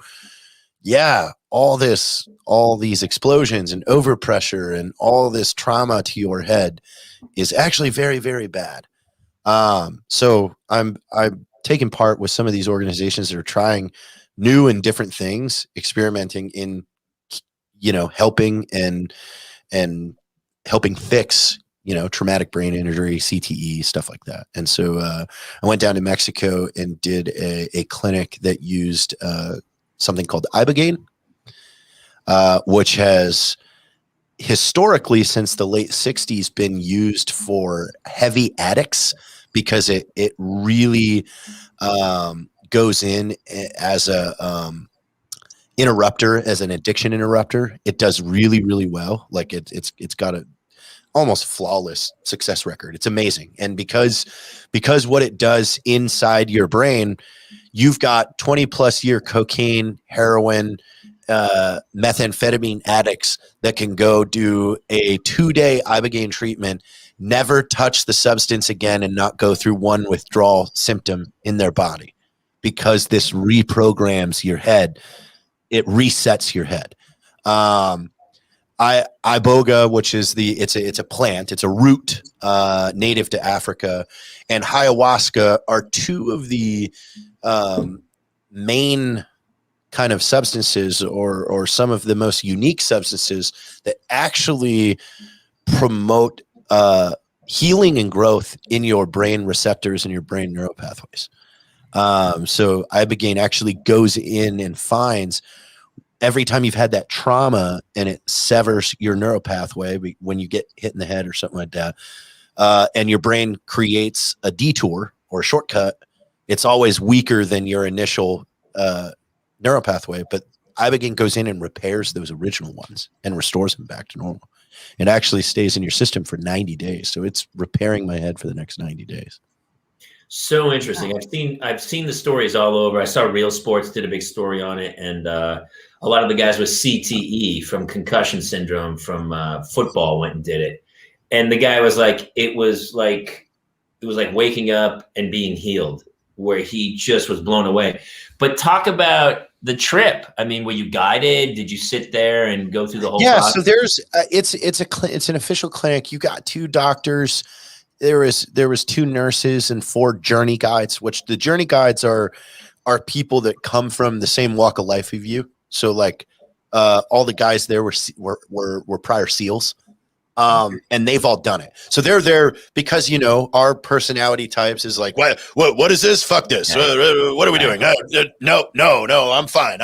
yeah, all these explosions and overpressure and all this trauma to your head is actually very, very bad. So I'm taking part with some of these organizations that are trying new and different things, experimenting in, helping and helping fix, traumatic brain injury, CTE, stuff like that. And so I went down to Mexico and did a clinic that used something called Ibogaine, which has historically, since the late 60s, been used for heavy addicts because it really goes in as a interrupter, as an addiction interrupter. It does really, really well. Like, it's got a almost flawless success record. It's amazing. And because what it does inside your brain, you've got 20 plus year cocaine, heroin, methamphetamine addicts that can go do a 2-day Ibogaine treatment, never touch the substance again, and not go through one withdrawal symptom in their body, because this reprograms your head. It resets your head. Iboga, which is it's a plant, it's a root native to Africa, and ayahuasca are 2 of the main kind of substances or some of the most unique substances that actually promote healing and growth in your brain receptors and your brain neuropathways. So Ibogaine actually goes in and finds every time you've had that trauma and it severs your neuropathway when you get hit in the head or something like that, and your brain creates a detour or a shortcut, it's always weaker than your initial neuropathway. But Ibogaine goes in and repairs those original ones and restores them back to normal. It actually stays in your system for 90 days. So it's repairing my head for the next 90 days. So interesting. I've seen the stories all over. I saw Real Sports did a big story on it. And a lot of the guys with CTE from concussion syndrome from football went and did it. And the guy was like, it was like waking up and being healed, where he just was blown away. But talk about the trip. I mean, were you guided? Did you sit there and go through the whole process? So there's it's an official clinic. You got 2 doctors. There was 2 nurses and 4 journey guides, which the journey guides are people that come from the same walk of life of you. So like all the guys there were prior SEALs. And they've all done it. So they're there because, our personality types is like, what is this? Fuck this. What are we doing? No, I'm fine.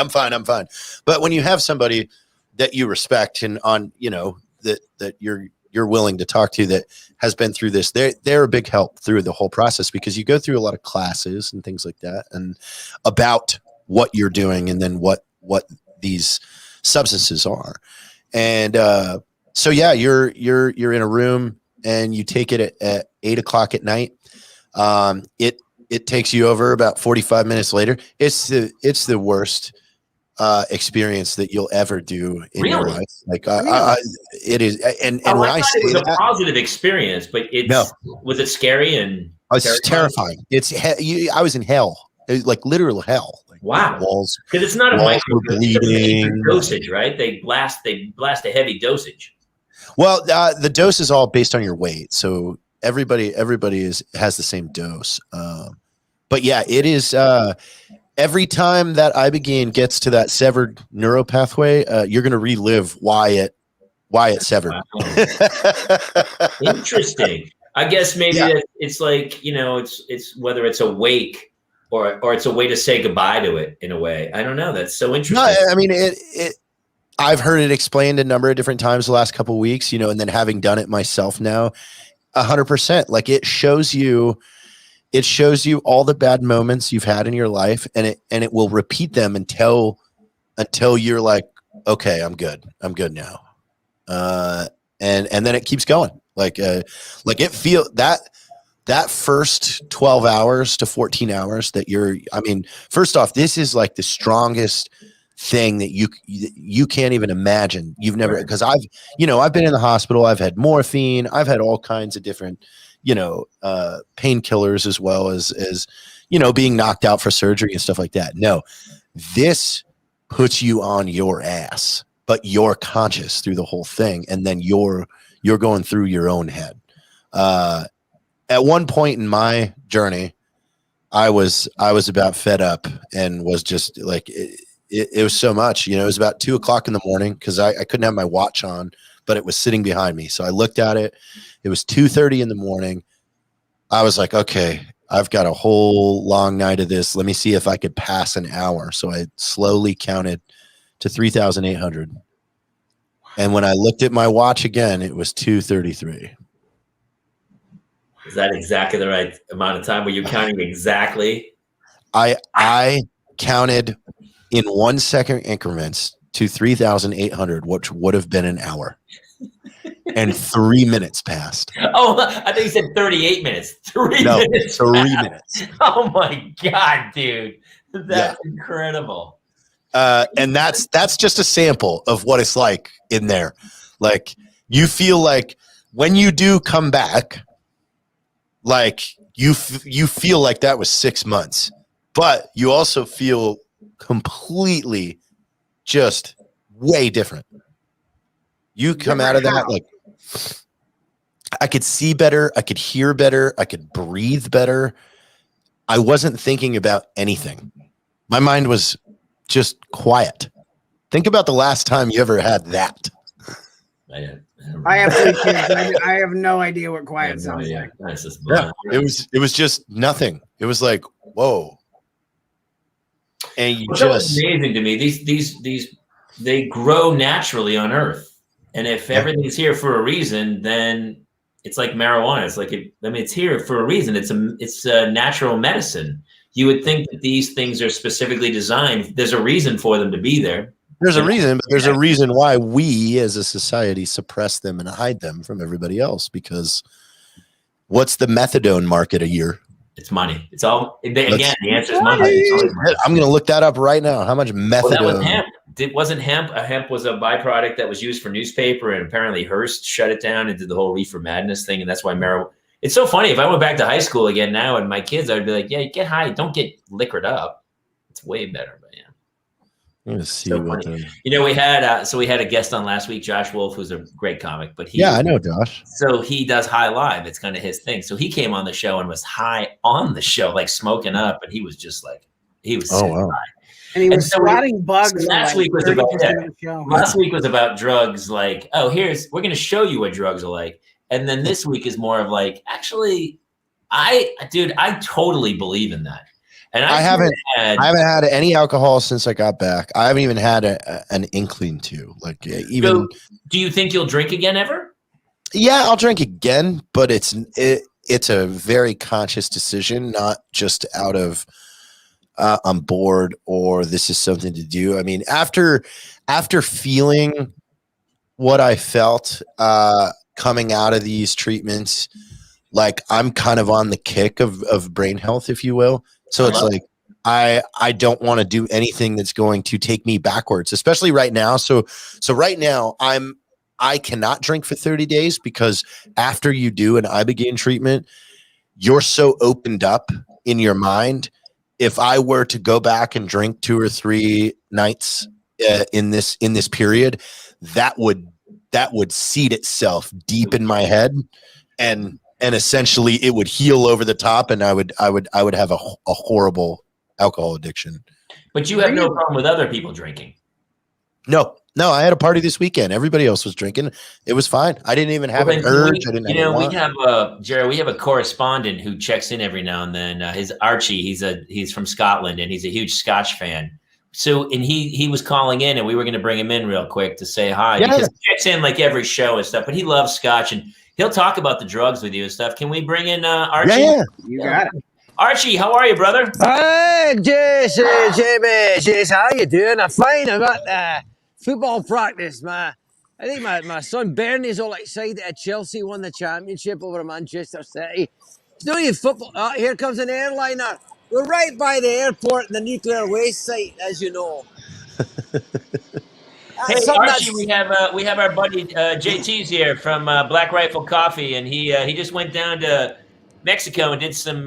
But when you have somebody that you respect and that you're willing to talk to that has been through this, they're a big help through the whole process, because you go through a lot of classes and things like that and about what you're doing and then what these substances are. And, so yeah, you're in a room and you take it at 8:00 at night. It takes you over about 45 minutes later. It's the worst experience that you'll ever do in your life. Like it is. And when I say it was a positive experience, but was it scary and it's terrifying? I was in hell, like literal hell. Wow. Walls, because it's not a micro bleeding dosage, right? They blast a heavy dosage. Well, the dose is all based on your weight, so everybody has the same dose. But yeah, it is. Every time that Ibogaine gets to that severed neuropathway, you're going to relive why it severed. Wow. Interesting. I guess maybe it's like it's whether it's a wake or it's a way to say goodbye to it in a way. I don't know. That's so interesting. No, I mean it. I've heard it explained a number of different times the last couple of weeks, and then having done it myself now, 100%. Like it shows you all the bad moments you've had in your life, and it will repeat them until you're like, okay, I'm good now, and then it keeps going. Like it feel that first 12 hours to 14 hours that first off, this is like the strongest thing that you can't even imagine. You've never, because I've been in the hospital, I've had morphine, I've had all kinds of different painkillers, as well as being knocked out for surgery and stuff like that. No, this puts you on your ass, but you're conscious through the whole thing, and then you're going through your own head. At one point in my journey, I was about fed up and was just like it was so much. It was about 2:00 in the morning because I couldn't have my watch on, but it was sitting behind me. So I looked at it. It was 2:30 in the morning. I was like, okay, I've got a whole long night of this. Let me see if I could pass an hour. So I slowly counted to 3,800. And when I looked at my watch again, it was 2:33. Is that exactly the right amount of time? Were you counting exactly? I counted in 1 second increments to 3,800, which would have been an hour. And 3 minutes passed. Oh, I think you said 38 minutes. 3 minutes. 3 minutes. Oh my God, dude. That's incredible. And that's just a sample of what it's like in there. Like you feel like when you do come back, like you feel like that was 6 months, but you also feel completely just way different. You come out of that like I could see better, I could hear better, I could breathe better. I wasn't thinking about anything. My mind was just quiet. Think about the last time you ever had that. I have 3 kids. I have no idea what quiet sounds like. It was just nothing. It was like, whoa. And you just amazing to me. These they grow naturally on Earth, and if everything's here for a reason, then it's like marijuana. It's like it's here for a reason. It's a natural medicine. You would think that these things are specifically designed. There's a reason for them to be there. There's a reason, but there's a reason why we as a society suppress them and hide them from everybody else. Because what's the methadone market a year? It's money. It's all the answer is money. I'm going to look that up right now. How much methadone? Well, that was hemp. It wasn't hemp. Hemp was a byproduct that was used for newspaper, and apparently Hearst shut it down and did the whole reefer madness thing, and that's why marijuana. It's so funny. If I went back to high school again now, and my kids, I'd be like, "Yeah, get high. Don't get liquored up. It's way better." But yeah. I'm gonna see what we had a guest on last week, Josh Wolf, who's a great comic, but I know Josh. So he does high live. It's kind of his thing. So he came on the show and was high on the show, like smoking up, and he was just like high. And he was swatting bugs. So last week was about that. Last week was about drugs. Like, we're going to show you what drugs are like, and then this week is more of like, actually, I totally believe in that. And I haven't had any alcohol since I got back. I haven't even had an inkling to even. So do you think you'll drink again ever? Yeah, I'll drink again, but it's a very conscious decision, not just out of I'm bored or this is something to do. I mean, after feeling what I felt coming out of these treatments, like I'm kind of on the kick of brain health, if you will. So it's like I don't want to do anything that's going to take me backwards, especially right now. So right now I cannot drink for 30 days because after you do an Ibogaine treatment, you're so opened up in your mind. If I were to go back and drink 2 or 3 nights in this period, that would seed itself deep in my head and essentially it would heal over the top, and I would have a horrible alcohol addiction. But you have no problem with other people drinking. No, I had a party this weekend. Everybody else was drinking. It was fine. I didn't even have an urge. We have a correspondent who checks in every now and then. His Archie, he's from Scotland, and he's a huge Scotch fan. So, and he was calling in, and we were going to bring him in real quick to say hi because he checks in like every show and stuff. But he loves Scotch, and he'll talk about the drugs with you and stuff. Can we bring in Archie? Yeah, you got it. Archie, how are you, brother? Hey, Jason, Jamie, Jason, how you doing? I'm fine. I got football practice. I think my son Bernie's all excited that Chelsea won the championship over Manchester City. It's not even football. Oh, here comes an airliner. We're right by the airport and the nuclear waste site, as you know. Hey, Archie, we have our buddy JT's here from Black Rifle Coffee, and he just went down to Mexico and did some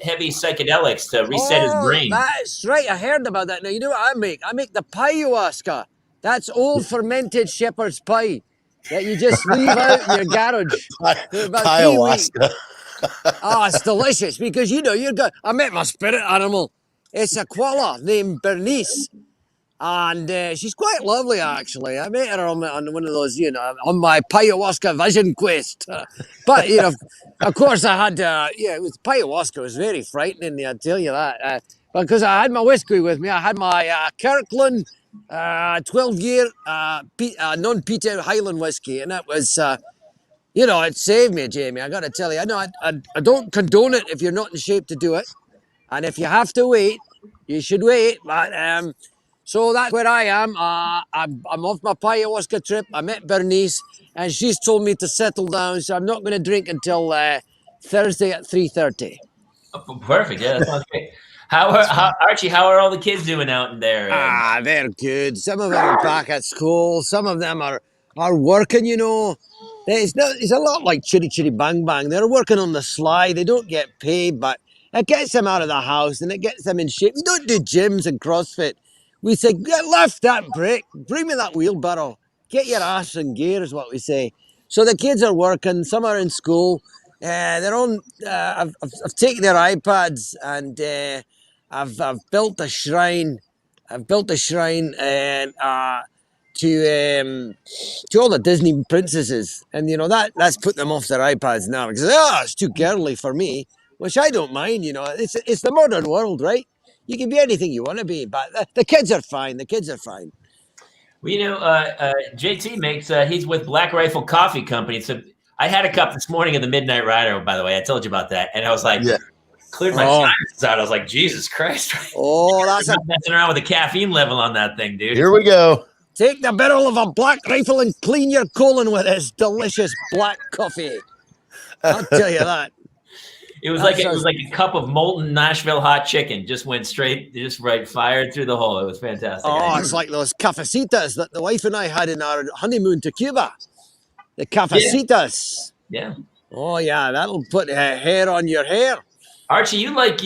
heavy psychedelics to reset his brain. That's right. I heard about that. Now, you know what I make? I make the ayahuasca. That's old fermented shepherd's pie that you just leave out in your garage. Ayahuasca. Oh, it's delicious because, I met my spirit animal. It's a koala named Bernice. And she's quite lovely, actually. I met her on one of those, on my ayahuasca vision quest. But, of course I had, ayahuasca was very frightening, I'll tell you that. Because I had my whiskey with me. I had my Kirkland 12-year non-peated Highland whiskey. And that was, it saved me, Jamie. I got to tell you. I know I don't condone it if you're not in shape to do it. And if you have to wait, you should wait. But, so that's where I am. I'm off my ayahuasca trip. I met Bernice, and she's told me to settle down, so I'm not going to drink until Thursday at 3:30. Oh, perfect. Yeah, that sounds great. Archie, how are all the kids doing out in there? They're good. Some of them are back at school. Some of them are working, It's a lot like Chitty Chitty Bang Bang. They're working on the sly. They don't get paid, but it gets them out of the house, and it gets them in shape. We don't do gyms and CrossFit. We say, lift that brick, bring me that wheelbarrow, get your ass in gear is what we say. So the kids are working, some are in school, they're on, I've taken their iPads and I've built a shrine I've built a shrine and to all the Disney princesses, and that's put them off their iPads now because it's too girly for me, which I don't mind. It's the modern world, right? You can be anything you want to be, but the kids are fine. The kids are fine. Well, JT makes he's with Black Rifle Coffee Company. So I had a cup this morning of the Midnight Rider. By the way, I told you about that, and I was like, cleared my sinuses out. I was like, Jesus Christ! Oh, that's messing around with the caffeine level on that thing, dude. Here we go. Take the barrel of a Black Rifle and clean your colon with this delicious black coffee. I'll tell you that. It was like a cup of molten Nashville hot chicken. Just went straight, fired through the hole. It was fantastic. Oh, it's like those cafecitas that the wife and I had in our honeymoon to Cuba. The cafecitas. Yeah. Oh yeah, that'll put hair on your hair. Archie, you like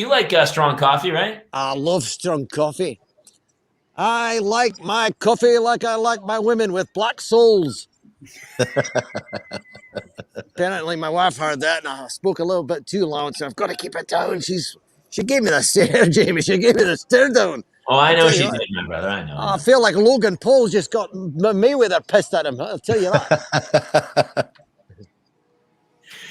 strong coffee, right? I love strong coffee. I like my coffee like I like my women, with black souls. Apparently my wife heard that and I spoke a little bit too loud, so I've got to keep it down. She gave me the stare, Jamie. She gave me the stare down. Oh, I know she did, my brother. I know. I feel like Logan Paul just got Mayweather pissed at him. I'll tell you that.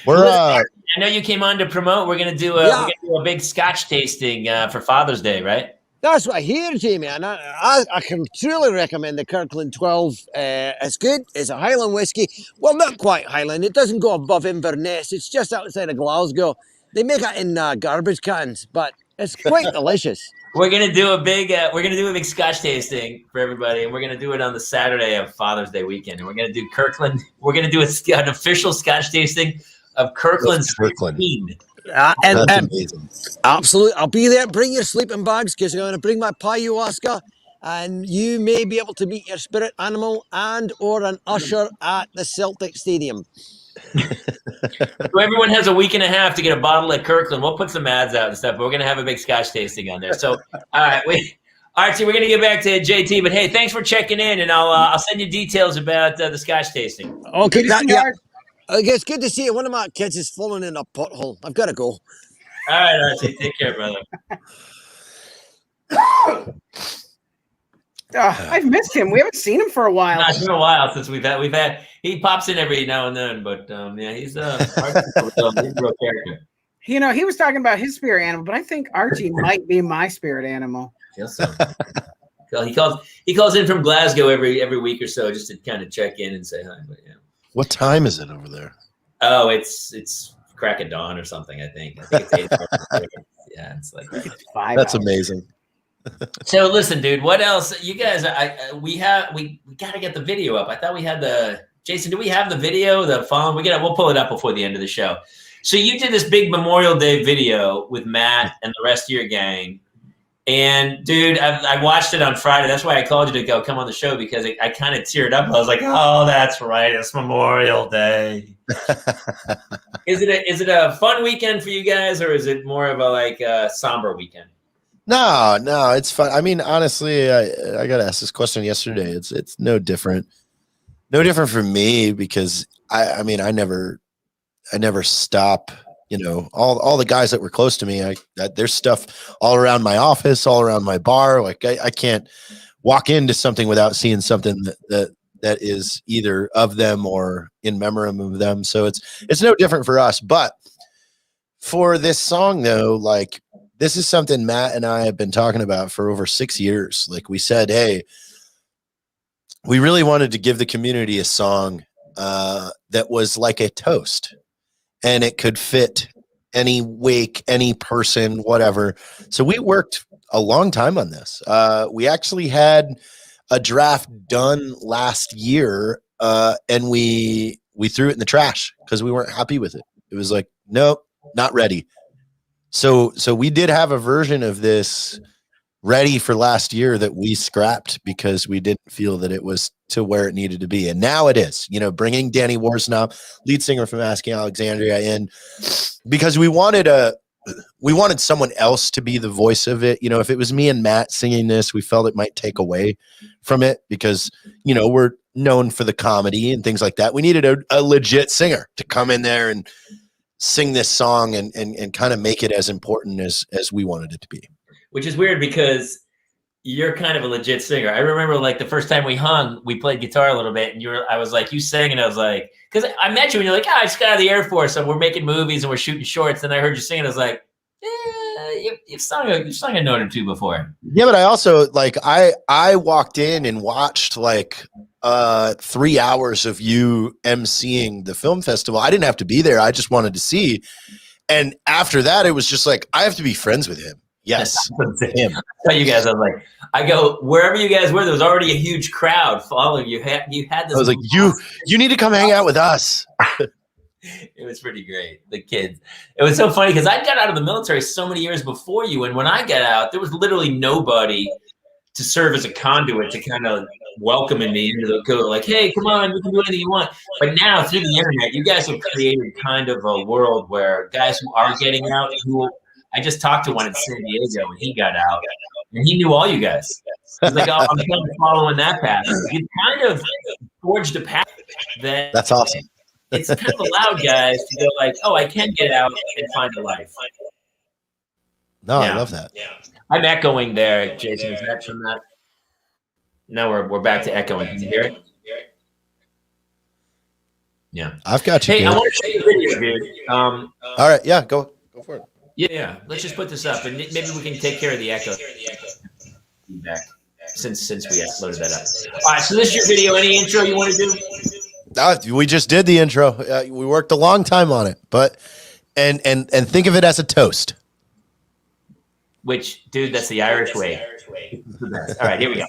I know you came on to promote. We're gonna do a big Scotch tasting for Father's Day, right? That's what I hear, Jamie, and I can truly recommend the Kirkland 12. It's good. It's a Highland whiskey. Well, not quite Highland. It doesn't go above Inverness. It's just outside of Glasgow. They make it in garbage cans, but it's quite delicious. We're gonna do a big Scotch tasting for everybody, and we're gonna do it on the Saturday of Father's Day weekend. And we're gonna do Kirkland. We're gonna do an official Scotch tasting of Kirkland's 16. And amazing. Absolutely. I'll be there. Bring your sleeping bags because I'm going to bring my ayahuasca, and you may be able to meet your spirit animal and or an usher at the Celtic Stadium. So everyone has a week and a half to get a bottle at Kirkland. We'll put some ads out and stuff, but we're going to have a big Scotch tasting on there. So, all right, Archie, we're going to get back to JT, but hey, thanks for checking in, and I'll send you details about the Scotch tasting. Okay, it's good to see you. One of my kids is falling in a pothole. I've got to go. All right, Archie. Take care, brother. I've missed him. We haven't seen him for a while. It's been a while since we've had. He pops in every now and then, but he's a real character. He was talking about his spirit animal, but I think Archie might be my spirit animal. I feel so. He calls in from Glasgow every week or so just to kind of check in and say hi. But yeah. What time is it over there? Oh, it's crack of dawn or something. I think it's 8 hours. Yeah, it's like it's 5 That's hours. amazing. So listen, dude. What else? You guys, we got to get the video up. I thought we had Jason. Do we have the video? We'll pull it up before the end of the show. So you did this big Memorial Day video with Matt and the rest of your gang. And dude, I watched it on Friday. That's why I called you to come on the show, because I kind of teared up. I was like, "Oh, that's right, it's Memorial Day." Is it a fun weekend for you guys, or is it more of a somber weekend? No, it's fun. I mean, honestly, I got asked this question yesterday. It's no different. No different for me, because I never stop. All the guys that were close to me, there's stuff all around my office, all around my bar. Like I can't walk into something without seeing something that is either of them or in memoriam of them. So it's no different for us. But for this song though, like this is something Matt and I have been talking about for over 6 years. Like we said, hey, we really wanted to give the community a song that was like a toast. And it could fit any wake, any person, whatever. So we worked a long time on this. We actually had a draft done last year, and we threw it in the trash because we weren't happy with it. It was like, nope, not ready. So we did have a version of this ready for last year that we scrapped because we didn't feel that it was to where it needed to be. And now it is, bringing Danny Worsnop, lead singer from Asking Alexandria, in because we wanted someone else to be the voice of it. If it was me and Matt singing this, we felt it might take away from it because, we're known for the comedy and things like that. We needed a legit singer to come in there and sing this song and kind of make it as important as we wanted it to be. Which is weird because you're kind of a legit singer. I remember like the first time we hung, we played guitar a little bit, and I was like, you sang, and I was like, because I met you and you're like, I just got out of the Air Force, and we're making movies and we're shooting shorts. And I heard you sing, and I was like, you've sung a note or two before. Yeah, but I also like I walked in and watched like 3 hours of you emceeing the film festival. I didn't have to be there. I just wanted to see. And after that, it was just like, I have to be friends with him. Yes. Him. I tell you guys, I was like, I go, wherever you guys were, there was already a huge crowd following you. You had this. I was like, you need to come hang out with us. It was pretty great. The kids. It was so funny because I got out of the military so many years before you. And when I got out, there was literally nobody to serve as a conduit to kind of welcome me into the code. Like, hey, come on, you can do anything you want. But now through the internet, you guys have created kind of a world where guys who are getting out, I just talked to one in San Diego and he got out and he knew all you guys. He's like, oh, I'm kind of following that path. You kind of forged a path that's awesome. It's kind of allowed guys to go like, oh, I can get out and find a life. No, yeah. I love that. Yeah. I'm echoing there, Jason. Is that from that? No, we're back to echoing. Can you hear it? Yeah. I've got you. Hey, I want to show you a video, dude. All right, yeah, go for it. Yeah, let's just put this up, and maybe we can take care of the echo feedback since we loaded that up. All right, so this is your video. Any intro you want to do? We just did the intro. We worked a long time on it, but and think of it as a toast. Which, dude, that's the Irish way. All right, here we go.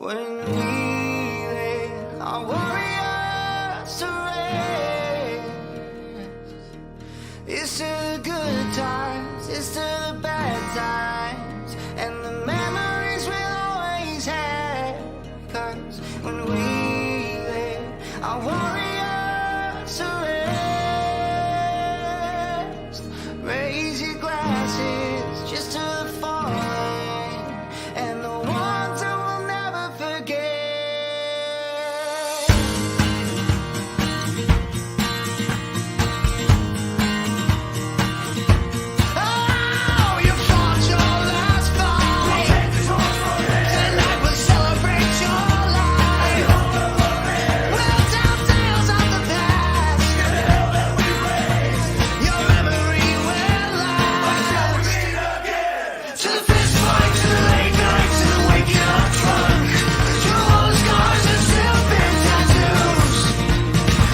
When we lay our warriors to rest, it's to the good times, it's to the bad times, and the memories we'll always have. 'Cause when we lay our warriors to rest, raise your glasses just to the fallen and the ones who will never forget. Oh, you fought your last fight. Tonight we'll celebrate your life. We'll tell tales of the past. Your memory will last. To the fist fight, to the late night, to the waking up drunk. Your old scars and still been tattoos.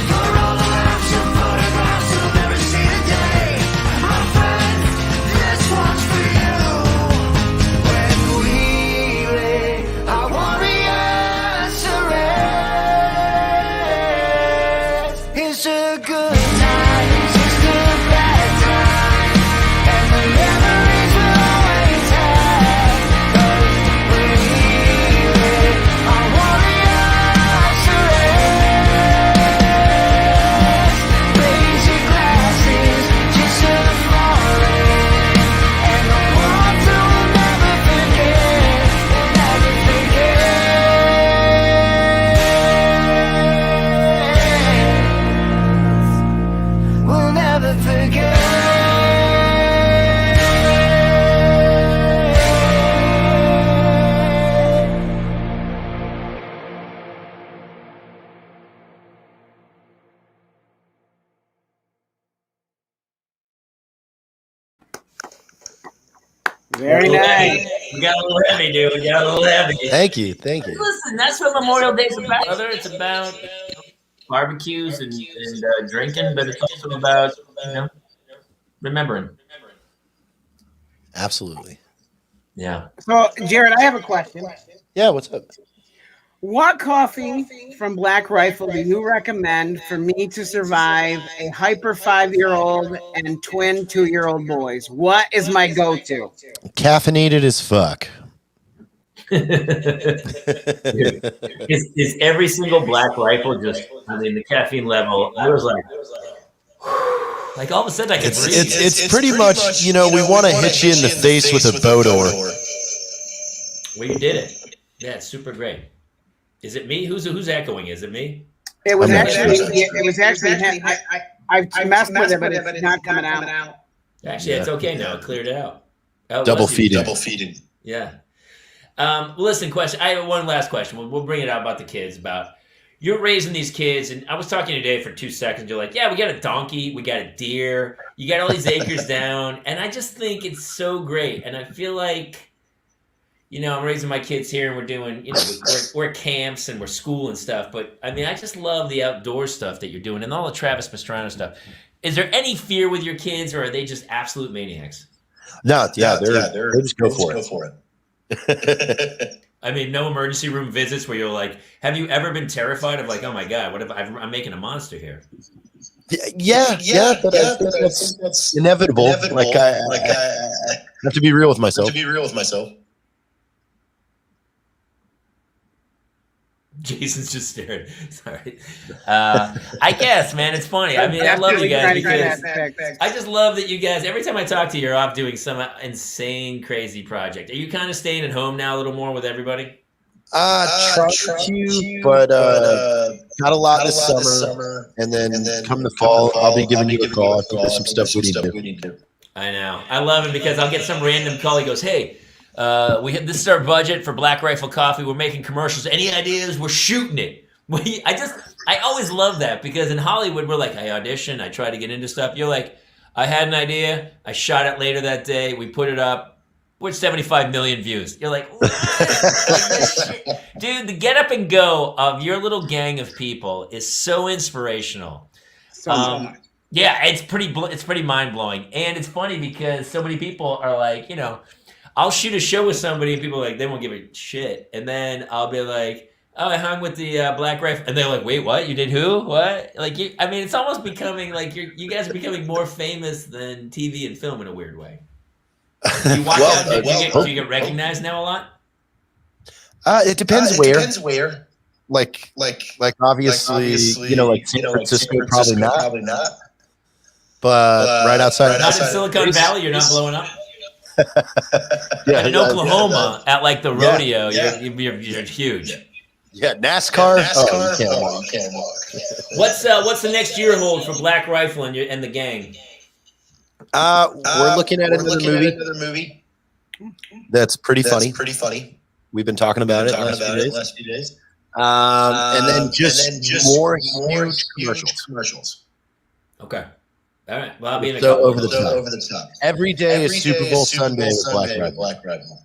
For all the laughs and photographs you'll never see the day. My friend, this one's for you. When we lay our warriors to rest, it's a good time, it's just a bad time, and the memories we'll always have. 'Cause when we lay our warriors to rest, raise your glasses just to the fallen and the ones who will never forget, will never forget, will never forget. Very nice. We got a little heavy, dude. We got a little heavy. Thank you. Listen, that's what Memorial Day's about, brother. It's about barbecues and drinking, but it's also about remembering. Absolutely. Yeah. So, Jared, I have a question. Yeah, what's up? What coffee from Black Rifle do you recommend for me to survive a hyper 5-year-old and twin 2-year-old boys? What is my go-to? Caffeinated as fuck. Is every single Black Rifle just, I mean, the caffeine level, I was like, Like all of a sudden I can breathe. It's pretty much, you know, we want to hit you in the face with a boat oar. Well, you did it. Yeah, it's super great. Is it me? Who's echoing? Is it me? It was I'm not actually. sure. It was actually. I messed with it, but it's not coming out. Actually, it's okay now. It cleared it out. Oh, Double bless you. feeding. Yeah. Listen, question. I have one last question. We'll bring it out about the kids. About you're raising these kids, and I was talking today for 2 seconds. You're like, yeah, we got a donkey, we got a deer, you got all these acres down, and I just think it's so great. And I feel like, you know, I'm raising my kids here, and we're doing, you know, we're at camps and we're school and stuff. But I mean, I just love the outdoor stuff that you're doing and all the Travis Pastrana stuff. Is there any fear with your kids, or are they just absolute maniacs? No, yeah, they just go for it. I mean, no emergency room visits where you're like, have you ever been terrified of like, oh my God, what if I'm making a monster here? Yeah, but I think that's inevitable. Like I have to be real with myself. Jason's just staring. Sorry. I guess, man, it's funny. I mean, I love you guys because I just love that you guys, every time I talk to you, you're off doing some insane, crazy project. Are you kind of staying at home now a little more with everybody? Try to, but got a lot this summer, and then come the fall, I'll be giving you a call. I think there's some stuff we need to do. I know. I love it because I'll get some random call. He goes, hey, this is our budget for Black Rifle Coffee. We're making commercials. Any ideas? We're shooting it. I always love that because in Hollywood, we're like, I audition, I try to get into stuff. You're like, I had an idea. I shot it later that day. We put it up. We're 75 million views. You're like, what? Dude, the get up and go of your little gang of people is so inspirational. So much. Yeah, it's pretty mind blowing. And it's funny because so many people are like, you know, I'll shoot a show with somebody and people are like, they won't give a shit. And then I'll be like, oh, I hung with the Black Rifle. And they're like, wait, what? You did who? What? Like, I mean, it's almost becoming like you guys are becoming more famous than TV and film in a weird way. You watch out, do you get recognized now a lot? It depends where. Like obviously, you know, like San Francisco, probably not. But right outside. Not in Silicon Valley, you're not blowing up? Yeah, in Oklahoma, at like the rodeo, you're huge. Yeah, NASCAR. You can't walk. What's the next year hold for Black Rifle and the gang? We're looking at another movie. That's pretty funny. We've been talking about it last few days. And then just more huge commercials. Okay. All right. Well, I'll be in a So couple over the top. Every day is Super Bowl Sunday with Black Rifle.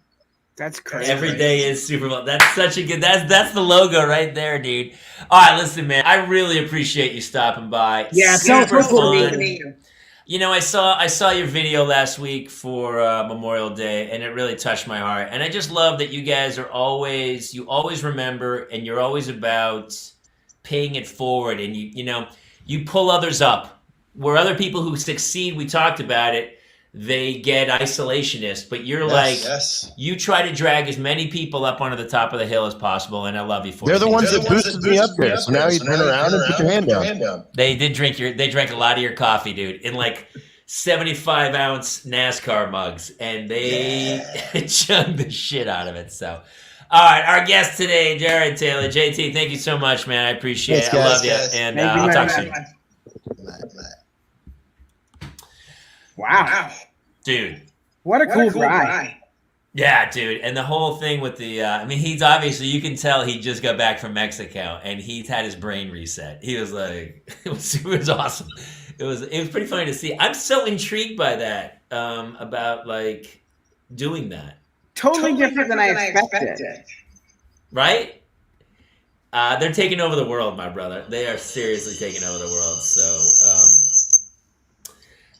That's crazy. Every day is Super Bowl. That's such a good. That's the logo right there, dude. All right, listen, man. I really appreciate you stopping by. Yeah, super so cool fun. to meet you. You know, I saw your video last week for Memorial Day, and it really touched my heart. And I just love that you guys you always remember, and you're always about paying it forward, and you pull others up. Where other people who succeed, we talked about it, they get isolationist, but you're you try to drag as many people up onto the top of the hill as possible, and I love you for it. They're the ones that boosted me up there. So now you turn around and put your hand down. They drank a lot of your coffee, dude, in like 75-ounce NASCAR mugs, and they chugged the shit out of it. So, all right, our guest today, Jared Taylor. JT, thank you so much, man. I appreciate it. I love you, and I'll talk soon. Wow. Dude. What a cool guy. Yeah, dude. And the whole thing with the, he's obviously, you can tell he just got back from Mexico and he's had his brain reset. He was like, it was awesome. It was pretty funny to see. I'm so intrigued by that, about like doing that. Totally different than I expected. Right? They're taking over the world, my brother. They are seriously taking over the world. So,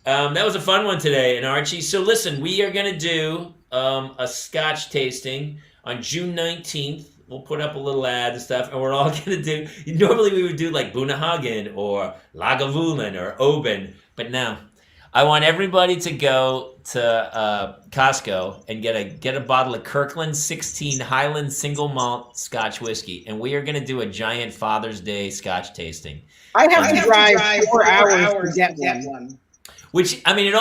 that was a fun one today, and Archie. So listen, we are going to do a Scotch tasting on June 19th. We'll put up a little ad and stuff, and we're all going to do. Normally we would do like Bunahagen or Lagavulin or Oban, but now I want everybody to go to Costco and get a bottle of Kirkland 16 Highland single malt Scotch whiskey, and we are going to do a giant Father's Day Scotch tasting. I have to drive 4 hours to get one. Which, I mean,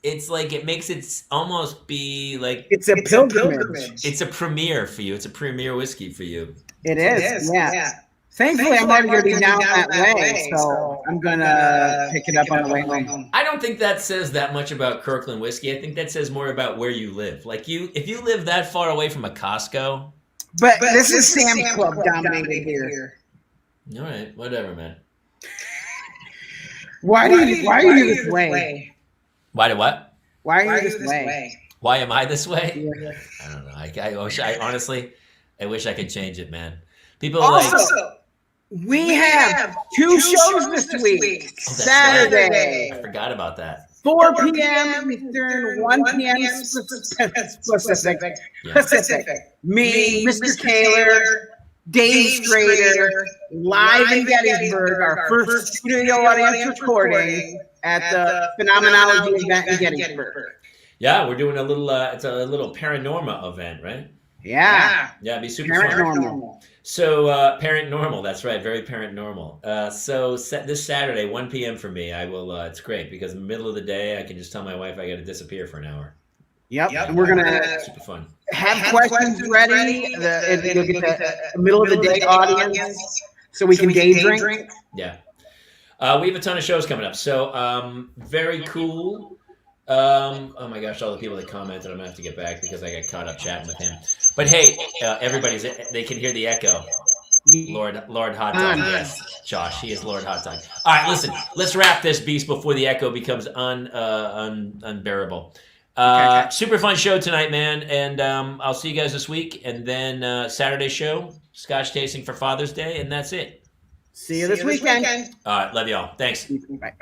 it's like it makes it almost be like It's a pilgrimage. it's a premiere for you. It's a premiere whiskey for you. It is. Yeah. Thankfully, I'm already going to be down that way, so I'm going to pick it up on the way home. I don't think that says that much about Kirkland whiskey. I think that says more about where you live. Like if you live that far away from a Costco. But this is Sam's Club dominated here. All right, whatever, man. Why are you this way? Why do what? Why are you this way? Why am I this way? Yeah. I don't know. I honestly wish I could change it, man. People Also, we have two shows this week. Oh, that's Saturday, I forgot about that. 4 p.m. Eastern, 1 p.m. Pacific. Yeah. Me, Mr. Taylor, Dave Strader, live in Gettysburg, our first studio audience recording at the Phenomenology event in Gettysburg. Yeah, we're doing a little. It's a little paranormal event, right? Yeah. Yeah, it'd be super fun. Paranormal. So parent normal, that's right, very parent normal. So this Saturday, 1 p.m. for me, I will. It's great because in the middle of the day, I can just tell my wife I got to disappear for an hour. Yep. And we're gonna super fun. have questions ready. You'll get the middle of the day audience, so we can day drink. Yeah, we have a ton of shows coming up. So very cool. Oh my gosh, all the people that commented, I'm gonna have to get back because I got caught up chatting with him. But hey, they can hear the echo. Lord Hot Dog, yes, Josh, he is Lord Hot Dog. All right, listen, let's wrap this beast before the echo becomes unbearable. Super fun show tonight, man, and I'll see you guys this week, and then Saturday show, Scotch tasting for Father's Day, and that's it. See you this weekend. All right, love y'all. Thanks. Bye.